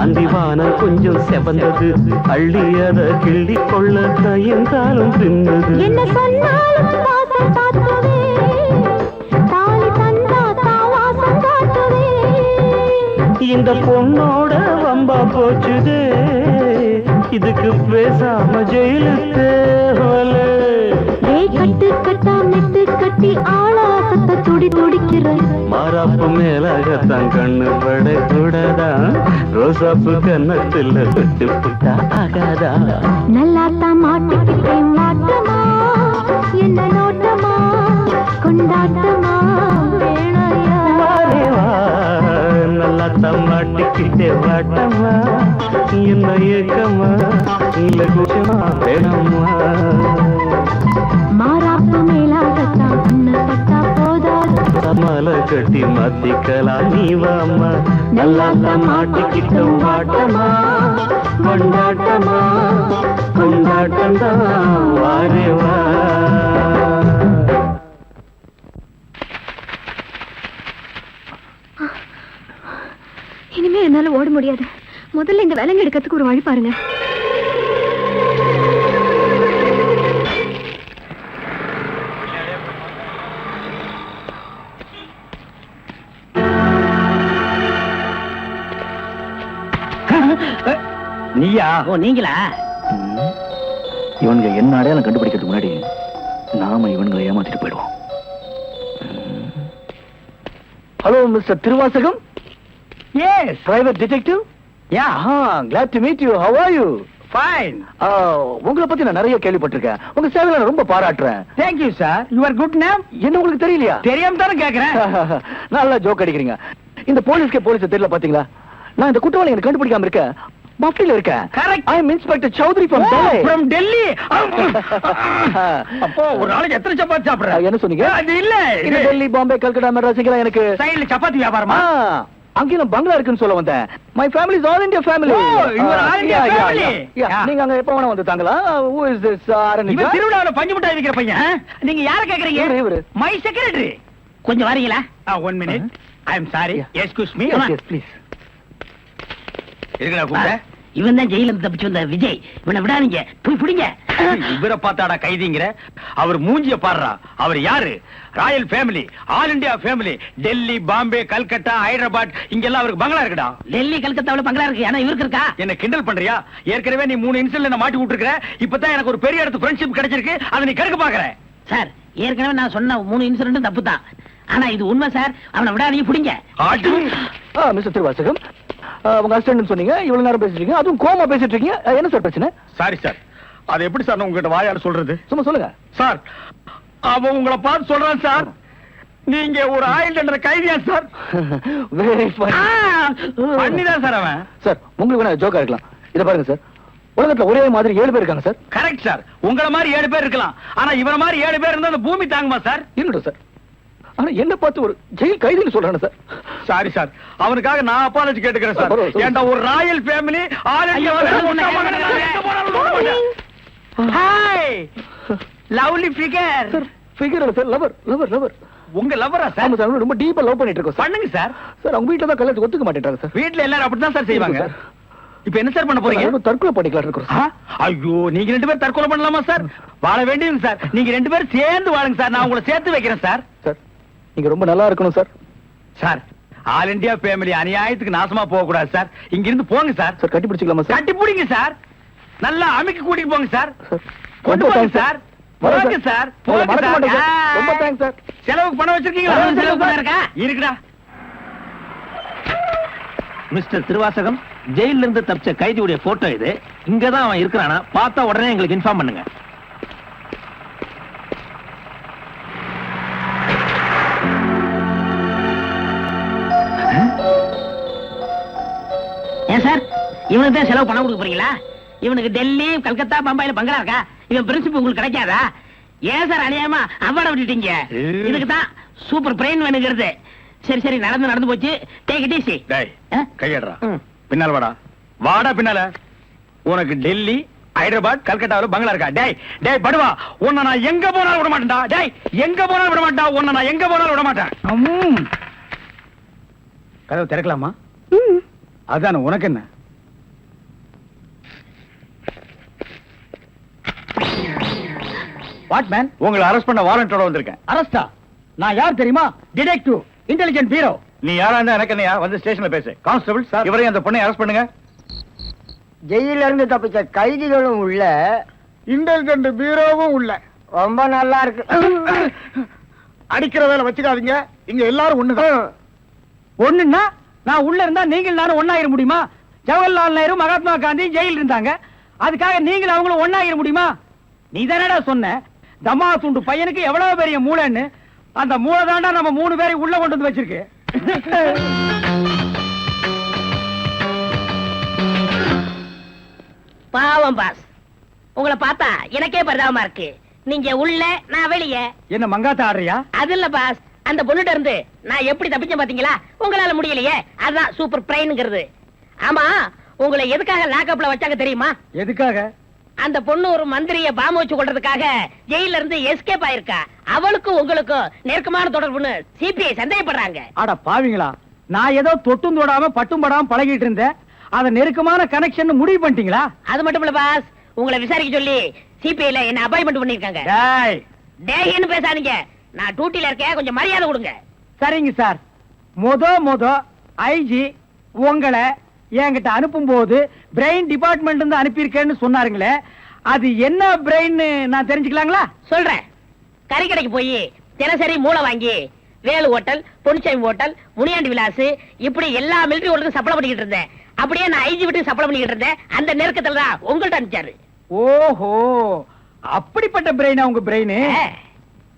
அந்திவானம் கொஞ்சம் செவந்தது, அள்ளியத கிள்ளி கொள்ள கையங்காலும் தின்னது. என்ன சொன்னாலும் வாசம் காட்டுவே, தாலி தந்தா தாவாசம் காட்டுவே. இந்த பொண்ணோட வம்பா போச்சுதே, இதுக்கு பேசாம ஜெயிலுக்கு தேவலே. கட்டு கட்டா மெட்டு கட்டி ஆளாசத்தை துடி துடிக்கிற. மாறாப்பு மேலாகத்தான் கண்ணு படக்கூடாதா, ரோசாப்பு கன்னத்துல தொட்டு புட்டா ஆகாதா? நல்லாத்தான் மாட்டிக்கிட்டே மாட்டமா, என்ன நோட்டமா கொண்டாட்டமா வேணாயா? நல்லாத்தான் மாட்டிக்கிட்டே வாட்டமா, என்ன ஏக்கமா இல்ல கூச்சமா வேணாமா? மாறாப்பு மேலாகத்தான் கண்ணு பட்டா போதாது, மலை கட்டி மத்திக்கலாம் நீ வாமா. நல்லாத்தான் மாட்டிக்கிட்ட வாட்டமா, கொண்டாட்டமா கொண்டாட்டம்தான் வாரேவா. இனிமே என்னால ஓட முடியாது. முதல்ல இந்த விலங்கு எடுக்கிறதுக்கு ஒரு வழி பாருங்க. நீயா? ஓ நீங்களா? இவனுங்க என்ன அடையாளம் கண்டுபிடிக்கிறதுக்கு முன்னாடி நாம இவனுங்களை ஏமாத்திட்டு போயிடுவோம். Hello mister Thiruvasagam. Yes, private detective. Yeah, glad to meet you. How are you? Fine. உங்களை பத்தி நான் நிறைய கேள்விப்பட்டிருக்கேன். உங்க சேவையில நான் ரொம்ப பாராட்டுறேன். Thank you sir. Your good name? என்ன உங்களுக்கு தெரியலையா? தெரியாம தானே கேக்குறேன். நல்லா ஜோக் அடிக்கிறீங்க. இந்த போலீஸ் தெரியல பாத்தீங்களா? நான் இந்த குற்றவாளி எனக்கு கண்டுபிடிக்காம இருக்கேன். மஃப்டில இருக்கேன். Correct. I am Inspector Chowdhury from Delhi. From Delhi. அப்போ ஒரு நாளைக்கு எத்தனை சப்பாத்தி சாப்பிடுற? என்ன சொன்னீங்க? அது இல்ல. இது டெல்லி, பாம்பே, கல்கட்டா, மெட்ராஸ்ல எனக்கு சைடுல சப்பாத்தி வியாபாரமா? அங்கேயும் பங்களா இருக்குன்னு சொல்ல வந்தேன். My family is all India family. Oh, you are all India family. நீங்க அங்க எப்ப வேணா வந்து தாங்களா? Who is this? இவன் திருவிழாவுல பஞ்சு மிட்டாய் விக்கிற பையன். நீங்க யார கேக்குறீங்க? இவரு. My secretary. கொஞ்சம் வரீங்களா? 1 minute. I am sorry. Excuse me. Yes, please. இருக்கடா கூப்பிட்ட. இவன் தான் ஜெயில இருந்து தப்பிச்சு வந்த விஜய். இவனை விடாதீங்க, போய் பிடிங்க. இவரை பார்த்தாடா கைதிங்கிற? அவர் மூஞ்சிய பாடுறா. அவர் யாரு? Royal family, all India family. Delhi, Bombay, Calcutta, Hyderabad இங்கெல்லாம் அவருக்கு பங்களா இருக்குடா. டெல்லி கல்கத்தாவுல பங்களா இருக்கு, ஆனா இவருக்கு இருக்கா? என்ன கிண்டல் பண்றியா? ஏற்கனவே நீ 3 இன்சிடென்ட்ல என்ன மாட்டி விட்டுருக்க. இப்பதான் எனக்கு ஒரு பெரிய இடத்து ஃப்ரெண்ட்ஷிப் கிடைச்சிருக்கு. அதை நீ கெடுக்க பாக்குற. சார், ஏற்கனவே நான் சொன்ன 3 இன்சிடென்ட் தப்பு தான். ஆனா இது உண்மை சார். அவனை விடாதீங்க, பிடிங்க. மிஸ்டர் திருவாசகம், உங்க அசிஸ்டன்ட் சொன்னீங்க. இவ்வளவு நேரம் பேசிட்டு இருக்கீங்க, அதுவும் கோமா பேசிட்டு இருக்கீங்க. என்ன சார் பிரச்சனை? Sorry sir. அது எப்படி சார் உங்ககிட்ட வாயால சொல்றது? சும்மா சொல்லுங்க சார். அவன் உங்களை பார்த்து சொல்றான் சார். நீங்க ஒரு ஆயில் என்ற கைதியா சார்? Very fine. பண்ணிதான் சார் அவன். சார், உங்களுக்கு வேணா ஜோக்கா இருக்கலாம். இத பாருங்க சார், உலகத்துல ஒரே மாதிரி 7 பேர் இருக்காங்க சார். Correct sir. உங்கள மாதிரி 7 பேர் இருக்கலாம். ஆனா இவர மாதிரி 7 பேர் இருந்தா அந்த பூமி தாங்குமா சார்? இருக்கட்டும் சார். ஆனா என்ன பார்த்து ஒரு ஜெயில் கைதின்னு சொல்றானே சார். Sorry sir. அவனுக்காக நான் அப்பாலஜி கேட்டுக்கிறேன் சார். பரவாயில்ல. ஏண்டா ஒரு Royal family, all India hi lovely figure. Sir, figure இல்ல சார், லவர் லவர் லவர். உங்க லவரா சார்? ஆமா சார், ரொம்ப டீப்பா லவ் பண்ணிட்டு இருக்கோம் சார். பண்ணுங்க சார். சார், அவங்க வீட்ல தான் கல்யாணத்துக்கு ஒத்துக்க மாட்டேன்றாங்க சார். வீட்ல எல்லாரும் அப்படிதான் சார் செய்வாங்க. இப்போ என்ன சார் பண்ண போறீங்க? நாங்க தற்கொலை பண்ணிக்கலாம் இருக்கோம் சார். ஐயோ, நீங்க 2 பேரும் தற்கொலை பண்ணலாமா சார்? வாழ வேண்டியது சார். நீங்க 2 பேரும் சேர்ந்து வாழுங்க சார். நான் உங்களை சேர்த்து வைக்கிறேன் சார். சார், நீங்க ரொம்ப நல்லா இருக்கணும் sir. Sir, all India family அநியாயத்துக்கு நாசமா போக கூடாது சார். இங்க இருந்து போங்க சார். சார், கட்டி பிடிச்சிக்கலாமா சார்? கட்டி பிடிங்க சார். நல்லா அமைக்க கூட்டிட்டு போங்க சார். சார், கொண்டு ரொம்ப போங்க thanks சார். வரேன் போங்க சார். போங்க மறக்க சார். மாட்டேன் சார். ரொம்ப தேங்க்ஸ் சார். செலவுக்கு பணம் வச்சிருக்கீங்களா? செலவு பணம் இருக்கா? இருக்குடா. மிஸ்டர் திருவாசகம், ஜெயில இருந்து தப்பிச்ச கைதியுடைய போட்டோ இது. இங்கதான் அவன் இருக்கிறானா? பார்த்தா உடனே எங்களுக்கு இன்ஃபார்ம் பண்ணுங்க. ஏன் சார், இவனுக்கு தான் செலவு பணம் கொடுக்க போறீங்களா? இவனுக்கு டெல்லி, கல்கத்தா, பம்பாயில பங்களா இருக்கா? இவன் பிரின்சிபல் உங்களுக்கு கிடைக்காதா? ஏன் சார் அநியாயமா அவார்ட விட்டுட்டீங்க? இதுக்கு தான் சூப்பர் பிரெயின் வேணுங்கிறது. சரி சரி, நடந்து போச்சு. Take it easy. டேய், கையடறா. பின்னால வாடா. வாடா பின்னால. உனக்கு டெல்லி, ஹைதராபாத், கல்கட்டாவுல பங்களா இருக்கா? டேய் டேய் படுவா, உன்னை நான் எங்க போனாலும் விட மாட்டேன்டா. டேய், எங்க போனாலும் விட மாட்டா. உன்னை நான் எங்க போனாலும் விட மாட்டேன். கதவு திறக்கலாமா? அதான, உனக்கு என்ன? What man? உங்களை அரெஸ்ட் பண்ண வாரண்டோட வந்திருக்கேன். அரஸ்டா? நான் யார் தெரியுமா? Detective, intelligent bureau. நீ யாரா இருந்தா எனக்கு என்னையா? வந்து ஸ்டேஷன்ல பேசு. கான்ஸ்டபிள் சார், இவரையும் அந்த பொண்ணை அரெஸ்ட் பண்ணுங்க. ஜெயில இருந்து தப்பிச்ச கைதிகளும் உள்ள, இன்டெலிஜென்ட் பீரோவும் உள்ள. ரொம்ப நல்லா இருக்கு. அடிக்கிற வேலை வச்சுக்காதீங்க. இங்க எல்லாரும் ஒண்ணுதான். ஒண்ணுன்னா நான் உள்ள இருந்தா நீங்கள் நானும் ஒண்ணாயிர முடியுமா? ஜவஹர்லால் நேரு, மகாத்மா காந்தி ஜெயில இருந்தாங்க. அதுக்காக நீங்கள் அவங்களும் ஒண்ணாயிர முடியுமா? நீ தானடா சொன்ன தமா துண்டு பையனுக்கு எவ்வளவு பெரிய மூளைன்னு. அந்த மூளை தாண்டா நம்ம 3 பேரை உள்ள கொண்டு வந்து வச்சிருக்கு. பாவம் பாஸ், உங்களை பார்த்தா எனக்கே பரிதாபமா இருக்கு. நீங்க உள்ள, நான் வெளியே. என்ன மங்காத்த ஆடுறியா? அது இல்ல பாஸ், அந்த பொண்ணுட்ட இருந்து நான் எப்படி தப்பிச்சேன் பாத்தீங்களா? உங்களால முடியலையே, அதான் சூப்பர் பிரெயின்ங்கிறது. ஆமா, உங்களை எதுக்காக லாக்அப்ல வச்சாங்க தெரியுமா? எதுக்காக? அந்த பொண்ணு ஒரு மந்திரிய பாம்பு வச்சு கொள்றதுக்காக ஜெயில இருந்து எஸ்கேப் ஆயிருக்கா. அவளுக்கும் உங்களுக்கும் நெருக்கமான தொடர்புன்னு சிபிஐ சந்தேகப்படுறாங்க. அட பாவிங்களா, நான் ஏதோ தொட்டும் தொடாம பட்டும் படாம பழகிட்டு இருந்தேன். அத நெருக்கமான கனெக்ஷன் முடிவு பண்ணிட்டீங்களா? அது மட்டும் இல்ல பாஸ், உங்களை விசாரிக்க சொல்லி சிபிஐல என்ன அப்பாயின்மெண்ட் பண்ணிருக்காங்க. டேய் டேய்னு பேசாதீங்க, நான் டியூட்டில இருக்கேன், கொஞ்சம் மரியாதை கொடுங்க. சரிங்க சார். மொத ஐஜி உங்களை என்கிட்ட அனுப்பும் போது பிரெயின் டிபார்ட்மெண்ட் இருந்து அனுப்பியிருக்கேன்னு சொன்னாருங்களே, அது என்ன பிரெயின் நான் தெரிஞ்சுக்கலாங்களா? சொல்றேன். கறிக்கடைக்கு போய் தினசரி மூளை வாங்கி வேலு ஹோட்டல், பொன்னிச்சாமி ஹோட்டல், முனியாண்டி விலாஸ் இப்படி எல்லா மிலிட்டரி ஹோட்டலுக்கும் சப்ளை பண்ணிக்கிட்டு இருந்தேன். அப்படியே நான் ஐஜி விட்டு சப்ளை பண்ணிக்கிட்டு இருந்தேன். அந்த நெருக்கத்துல தான் உங்கள்ட்ட அனுப்பிச்சாரு. ஓஹோ, அப்படிப்பட்ட பிரெயினா உங்க பிரெயின்?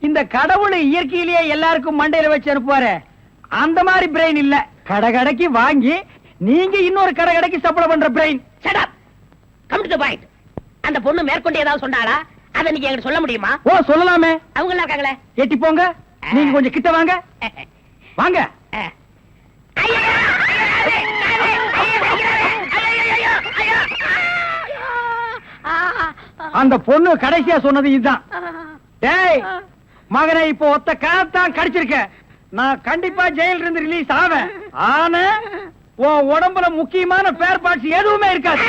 இந்த கடவுள் இயற்கையிலேயே எல்லாருக்கும் மண்டையில வச்சு அனுப்புவாரு, அந்த மாதிரி பிரெயின் இல்ல. கடகடைக்கு வாங்கி நீங்க இன்னொரு கடகடைக்கு சப்ளை பண்ற brain. Shut up, come to the point. அந்த பொண்ணு மேற்கொண்டு ஏதாவது சொன்னாளா? அத நீங்க என்கிட்ட சொல்ல முடியுமா? ஓ, சொல்லலாமே. அவங்க எல்லாம் இருக்காங்களே. எட்டி போங்க, நீங்க கொஞ்சம் கிட்ட வாங்க. வாங்க. அந்த பொண்ணு கடைசியா சொன்னது இதுதான். டேய் மகனை, இப்போ ஒத்த காத்தான் கடிச்சிருக்க. நான் கண்டிப்பா ஜெயில இருந்து ரிலீஸ் ஆவேன். ஆனா உன் உடம்புல முக்கியமான பேர் பார்ட்ஸ் எதுவுமே இருக்காது.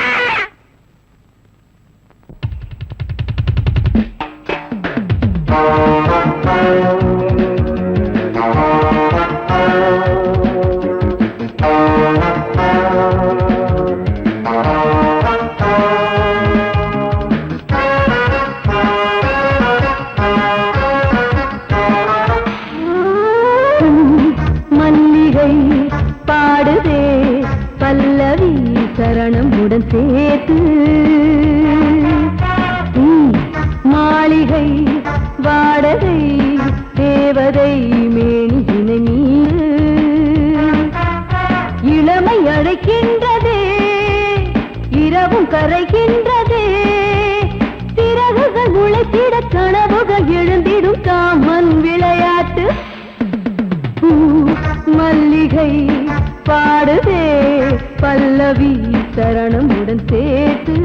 மல்லிகை பாடுதே பல்லவி சரணம் உடன் சேர்த்து, மாளிகை வாடகை தேவதை மேனியினை மீது, இளமை அழைக்கின்றதே இரவும் கரைகின்றதே, சிறகுகள் முளைத்திட கனவுகள் எழுந்திடும் காமன் விளையாட்டு. மல்லிகை பாடுதே பல்லவி சரணம் உடன் சேர்த்து.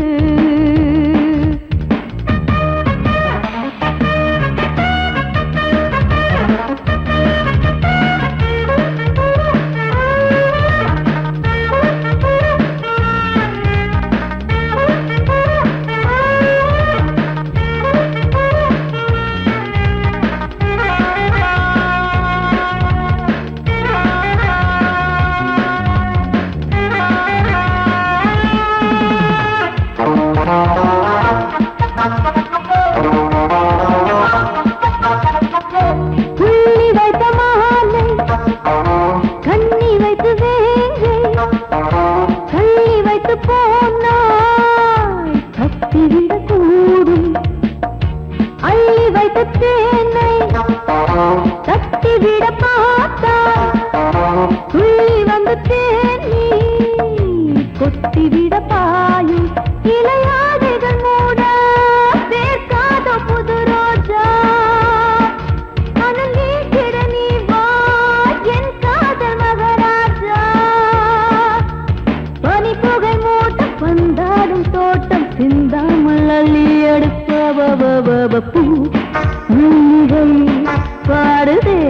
பாடுதே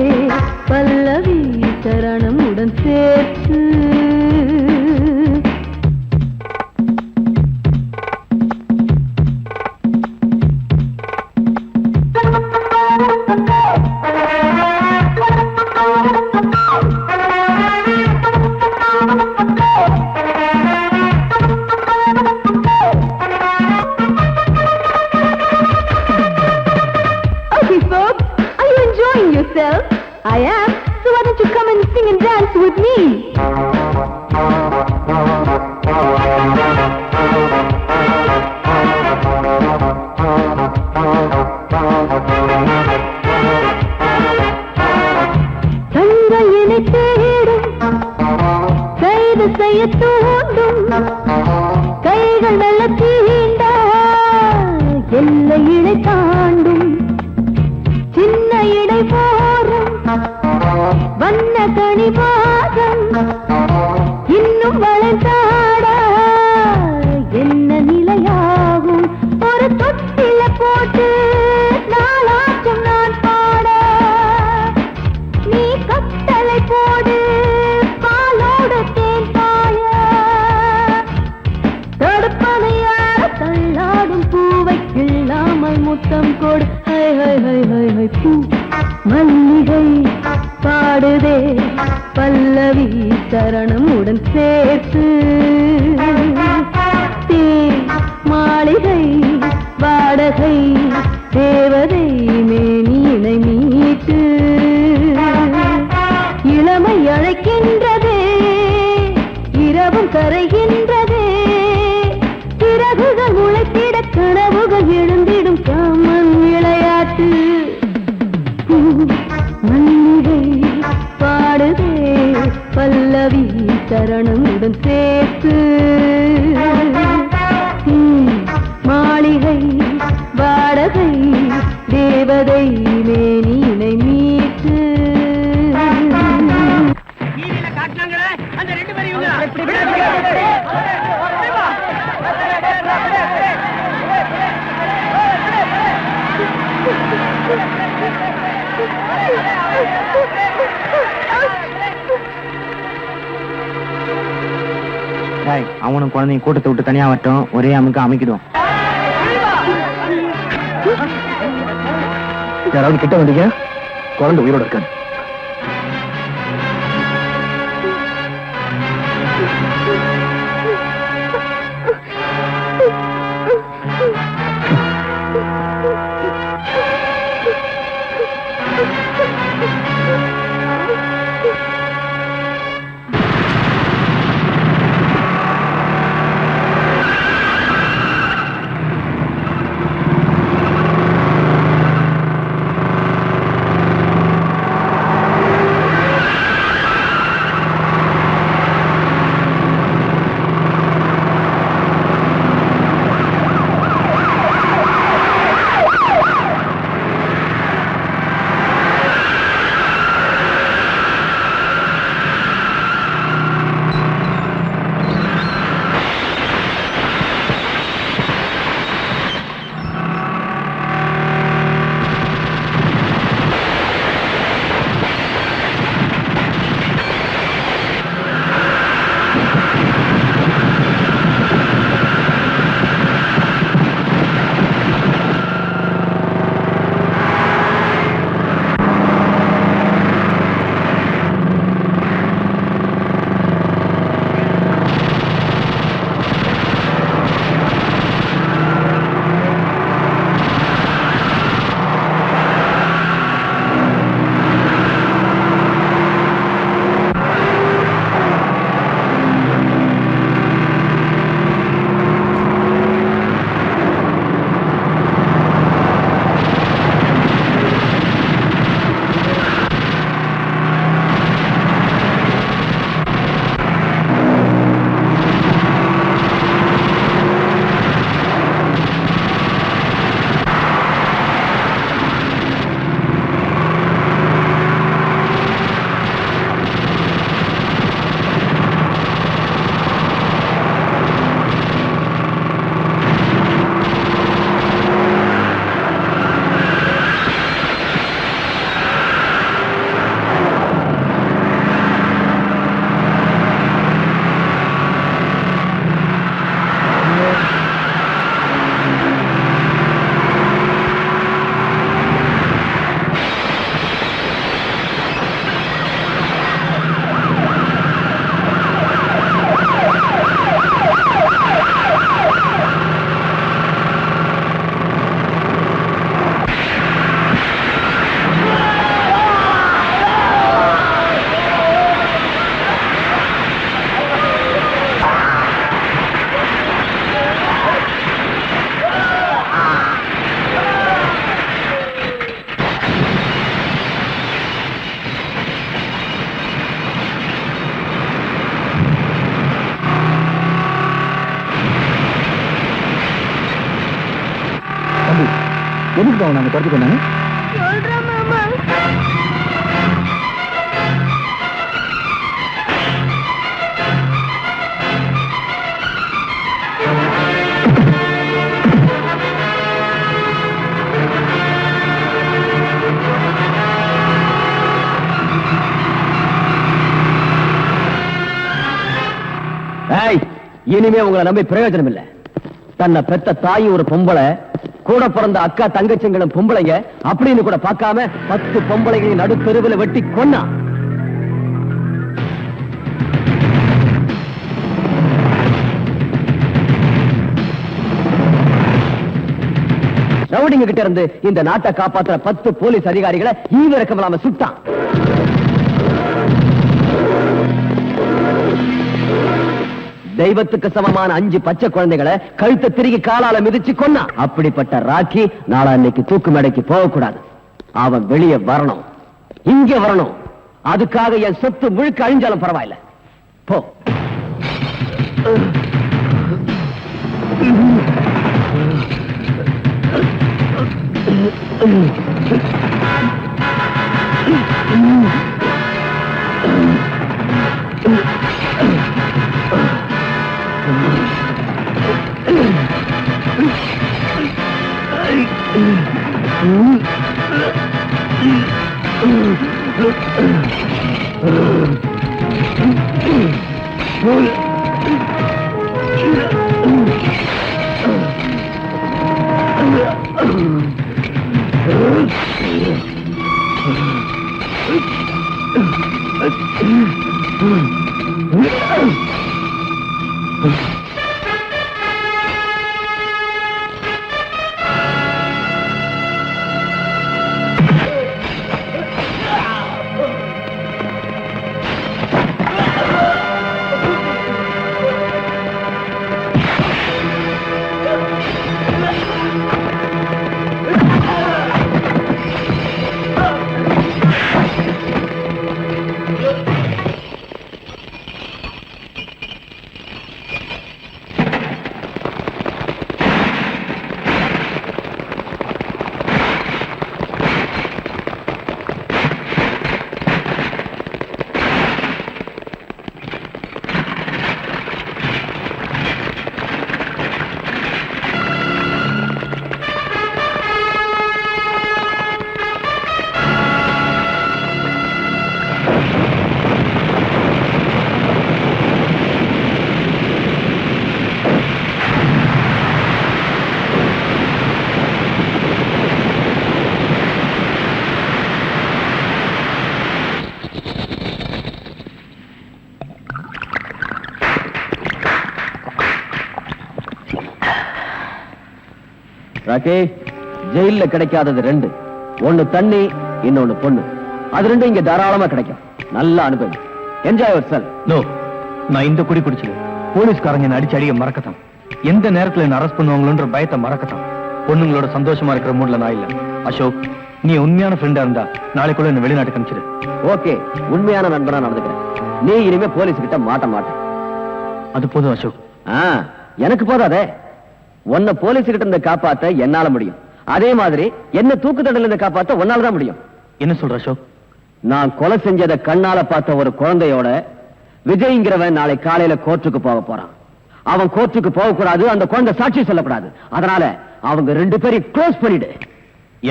பல்லவி சரணம் உடன் சேர்த்து. I am, so why don't you come and sing and dance with me? தங்கையினை தேடும் கைது செய்ய தூண்டும் கைகள் நல்ல தீண்ட எல்லை இடை தாண்டும் சின்ன இடை போரும் வண்ண கனிவாதம் இன்னும் வளைந்தாட என்ன நிலையாகும் ஒரு தொட்டில போட்டு நாளாச்சும் நான் பாட நீ கட்டளை போடு பாலோடு தேன் பாய தடுப்பனையார தள்ளாடும் பூவை கிள்ளாமல் முத்தம் கொடு high high high high high பூ மல்லிகை பாடுதே பல்லவி சரணம் உடன் சேர்த்து மாளிகை வாடகை தேவதை மேனியினை மீட்டு இளமை அழைக்கின்றதே இரவும் கரைகின்ற அவனும் குழந்தைங்க கூட்டத்தை விட்டு தனியா வரட்டும், ஒரே அமுக்கு அமைக்கிடுவோம். யாராவது கிட்ட வந்தீங்க, குழந்தை உயிரோட இருக்காது. எதுக்கு நாங்க துரத்தி கொண்டாங்க? இனிமே உங்களை நம்பி பிரயோஜனம் இல்ல. தன்னை பெத்த தாய் ஒரு பொம்பளை, கூட பிறந்த அக்கா தங்கச்சிங்களும் பொம்பளைங்க அப்படின்னு கூட பார்க்காம 10 பொம்பளைகளை நடுத்தெருவில் வெட்டி கொன்னா. ரவுடிங்க கிட்ட இருந்து இந்த நாட்டை காப்பாற்றுற 10 போலீஸ் அதிகாரிகளை ஈவிரக்கமில்லாம சுட்டான். தெய்வத்துக்கு சமமான 5 பச்சை குழந்தைகளை கழுத்தை திருகி காலால மிதிச்சு கொன்னா. அப்படிப்பட்ட ராக்கி நாளா இன்னைக்கு தூக்கு மேடைக்கு போகக்கூடாது. அவன் வெளியே வரணும், இங்க வரணும். அதுக்காக என் சொத்து முழுக்க அழிஞ்சாலும் பரவாயில்ல. போ. ராக்கே, ஜெயில கிடைக்காதது ரெண்டு. ஒண்ணு தண்ணி, இன்னொன்னு பொண்ணு. அது ரெண்டும் இங்க தாராளமா கிடைக்கும். நல்லா அனுபவி. Enjoy your self. நோ, நான் இந்த குடி குடிச்சது போலீஸ்காரங்க என்ன அடிச்சு அடிக்க மறக்கத்தான். எந்த நேரத்துல என்ன அரெஸ்ட் பண்ணுவாங்களோன்ற பயத்தை மறக்கத்தான். பொண்ணுங்களோட சந்தோஷமா இருக்கிற மூட்ல நான் இல்ல. அசோக், நீ உண்மையான ஃப்ரெண்டா இருந்தா நாளைக்குள்ள என்ன வெளிநாட்டுக்கு அனுப்பிச்சிடு. ஓகே, உண்மையான நண்பனா நடந்துக்கிறேன். நீ இனிமே போலீஸ் கிட்ட மாட்ட மாட்டேன். அது போதும் அசோக். எனக்கு போதாதே. உன்னை போலீஸ் கிட்ட இருந்து காப்பாத்த என்னால முடியும். அதே மாதிரி என்ன தூக்கு தண்டல இருந்து காப்பாத்த உன்னாலதான் முடியும். என்ன சொல்ற அசோக்? நான் கொலை செஞ்சதை கண்ணால பார்த்த ஒரு குழந்தையோட விஜய்ங்கிறவன் நாளை காலையில கோர்ட்டுக்கு போக போறான். அவன் கோர்ட்டுக்கு போக கூடாது, அந்த குழந்தை சாட்சி சொல்லக்கூடாது. அதனால அவங்க ரெண்டு பேரையும் க்ளோஸ் பண்ணிடு.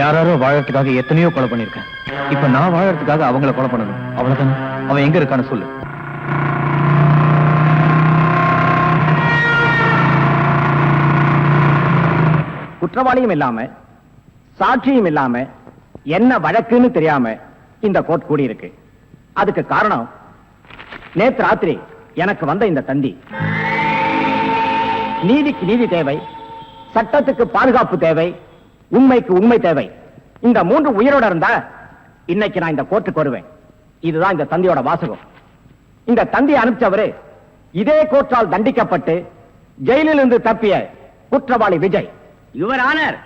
யாரோ வாழறதுக்காக எத்தனையோ கொலை பண்ணிருக்கேன். இப்ப நான் வாழறதுக்காக அவங்கள கொலை பண்ணணும். அவ்வளவுதானே? அவன் எங்க இருக்கான்னு சொல்லு. குற்றவாளியும் இல்லாம சாட்சியும் இல்லாம என்ன வழக்குன்னு தெரியாம இந்த கோர்ட் கூடி இருக்கு. அதுக்கு காரணம் நேற்று ராத்திரி எனக்கு வந்த இந்த தந்தி. நீதிக்கு நீதி தேவை, சட்டத்துக்கு பாதுகாப்பு தேவை, உண்மைக்கு உண்மை தேவை. இந்த மூன்று உயிரோட இருந்தா இன்னைக்கு நான் இந்த கோர்ட்டுக்கு வருவேன். இதுதான் இந்த தந்தியோட வாசகம். இந்த தந்தியை அனுப்பிச்சவரு இதே கோர்ட்டால் தண்டிக்கப்பட்டு ஜெயிலில் இருந்து தப்பிய குற்றவாளி விஜய். யுவர் ஆனர்,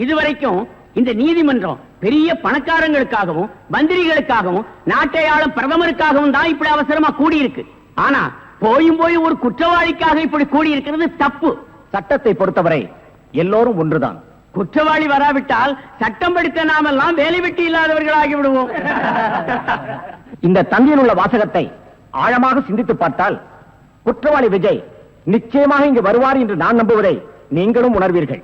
இதுவரைக்கும் இந்த நீதிமன்றம் பெரிய பணக்காரங்களுக்காகவும் மந்திரிகளுக்காகவும் நாட்டை ஆளும் பிரதமருக்காகவும் தான் இப்படி அவசரமா கூடியிருக்கு. ஆனா போய் ஒரு குற்றவாளிக்காக இப்படி கூடியிருக்கிறது தப்பு. சட்டத்தை பொறுத்தவரை எல்லோரும் ஒன்றுதான். குற்றவாளி வராவிட்டால் சட்டம் படித்த நாமெல்லாம் வேலை வெட்டி இல்லாதவர்களாகி விடுவோம். இந்த தந்தியில் உள்ள வாசகத்தை ஆழமாக சிந்தித்து பார்த்தால் குற்றவாளி விஜய் நிச்சயமாக இங்கு வருவார் என்று நான் நம்புவதை நீங்களும் உணர்வீர்கள்.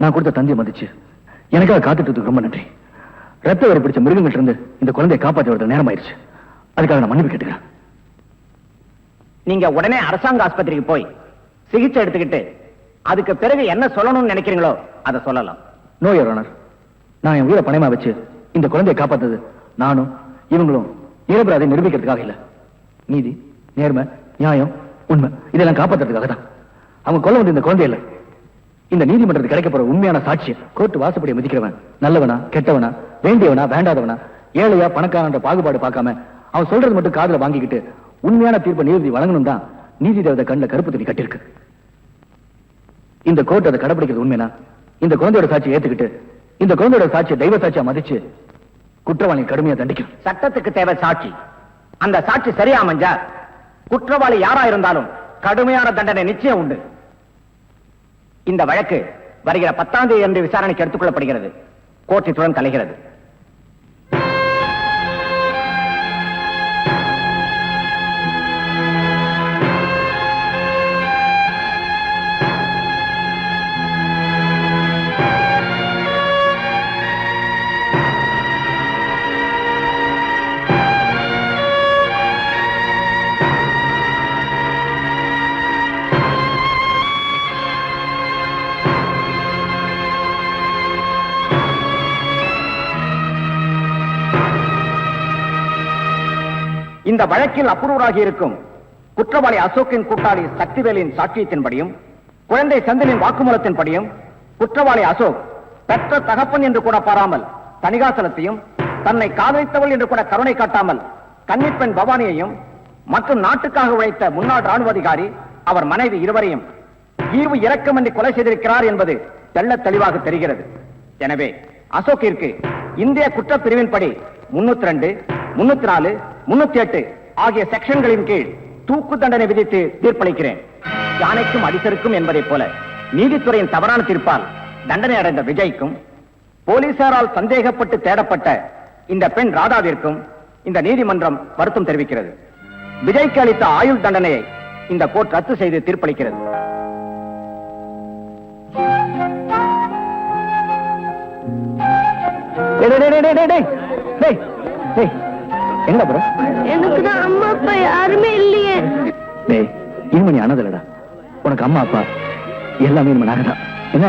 நான் கொடுத்த தந்தியை மதிச்சு எனக்காக காத்துட்டு ரொம்ப நன்றி. ரத்த வரை பிடிச்ச மிருகங்கள்ட்ட இருந்து இந்த குழந்தையை காப்பாற்ற வர நேரம் ஆயிடுச்சு. அதுக்காக நான் மன்னிப்பு கேட்டுக்கிறேன். நீங்க உடனே அரசாங்க ஆஸ்பத்திரிக்கு போய் சிகிச்சை எடுத்துக்கிட்டு அதுக்கு பிறகு என்ன சொல்லணும்னு நினைக்கிறீங்களோ அதை சொல்லலாம். நோ யுவர் ஆனர், நான் என் உயிரை பணயமா வச்சு இந்த குழந்தையை காப்பாத்தது நானும் இவங்களும் நிரபராதை நிரூபிக்கிறதுக்காக இல்ல. நீதி, நேர்மை, நியாயம், உண்மை இதெல்லாம் காப்பாத்துறதுக்காக தான். அவங்க கொல்ல வந்து இந்த குழந்தை இல்ல, இந்த நீதிமன்றத்துக்கு கிடைக்க போற உண்மையான சாட்சியை கோர்ட்டு வாசப்படியை மதிக்கிறவன் நல்லவனா கெட்டவனா, வேண்டியவனா வேண்டாதவனா, ஏழையா பணக்காரன்ற பாகுபாடு பார்க்காம அவன் சொல்றது மட்டும் காதுல வாங்கிக்கிட்டு உண்மையான தீர்ப்பை நீதிபதி வழங்கணும் தான் நீதி தேவதை கண்ணில் கருப்பு துணி கட்டிருக்கு. இந்த கோர்ட் அதை கடைபிடிக்கிறது உண்மைனா இந்த குழந்தையோட சாட்சியை ஏத்துக்கிட்டு இந்த குழந்தையோட சாட்சியை தெய்வ சாட்சியா மதிச்சு குற்றவாளி கடுமையா தண்டிக்கும். சட்டத்துக்கு தேவை சாட்சி. அந்த சாட்சி சரியா அமைஞ்சா குற்றவாளி யாரா இருந்தாலும் கடுமையான தண்டனை நிச்சயம் உண்டு. இந்த வழக்கு வருகிற 10ஆம் தேதி என்று விசாரணைக்கு எடுத்துக் கொள்ளப்படுகிறது. கோர்ட் இத்துடன் கலைகிறது. இந்த வழக்கில் அப்ரூவராகி இருக்கும் குற்றவாளி அசோக்கின் கூட்டாளி சக்திவேலின் சாட்சியத்தின்படியும் குழந்தை சந்திலின் வாக்குமூலத்தின்படியும் குற்றவாளி அசோக் பெற்ற தகப்பன் என்று கூட பாராமல் தணிகாசலத்தையும் தன்னை காதலித்தவள் என்று கூட கருணை காட்டாமல் கன்னிப்பெண் பவானியையும் மற்றும் நாட்டுக்காக உழைத்த முன்னாள் ராணுவ அதிகாரி அவர் மனைவி இருவரையும் ஈவு இரக்கமின்றி கொலை செய்திருக்கிறார் என்பது தெள்ளத் தெளிவாக தெரிகிறது. எனவே அசோக்கிற்கு இந்திய குற்றப்பிரிவின்படி 302, 304, 308 ஆகிய செக்ஷன்களின் கீழ் தூக்கு தண்டனை விதித்து தீர்ப்பளிக்கிறேன். யானைக்கும் அடிசருக்கும் என்பதைப் போல நீதித்துறையின் தவறான தீர்ப்பால் தண்டனை அடைந்த விஜய்க்கும் போலீசாரால் சந்தேகப்பட்டு தேடப்பட்ட இந்த பெண் ராதாவிற்கும் இந்த நீதிமன்றம் வருத்தம் தெரிவிக்கிறது. விஜய்க்கு அளித்த ஆயுள் தண்டனையை இந்த கோர்ட் ரத்து செய்து தீர்ப்பளிக்கிறது. என்ன ப்ரோ? எனக்கு தான் அம்மா அப்பா யாருமே இல்லையே. டேய், இனிமணி அனதலடா. உனக்கு அம்மா அப்பா எல்லாமே இனிமே நாங்கதான். என்ன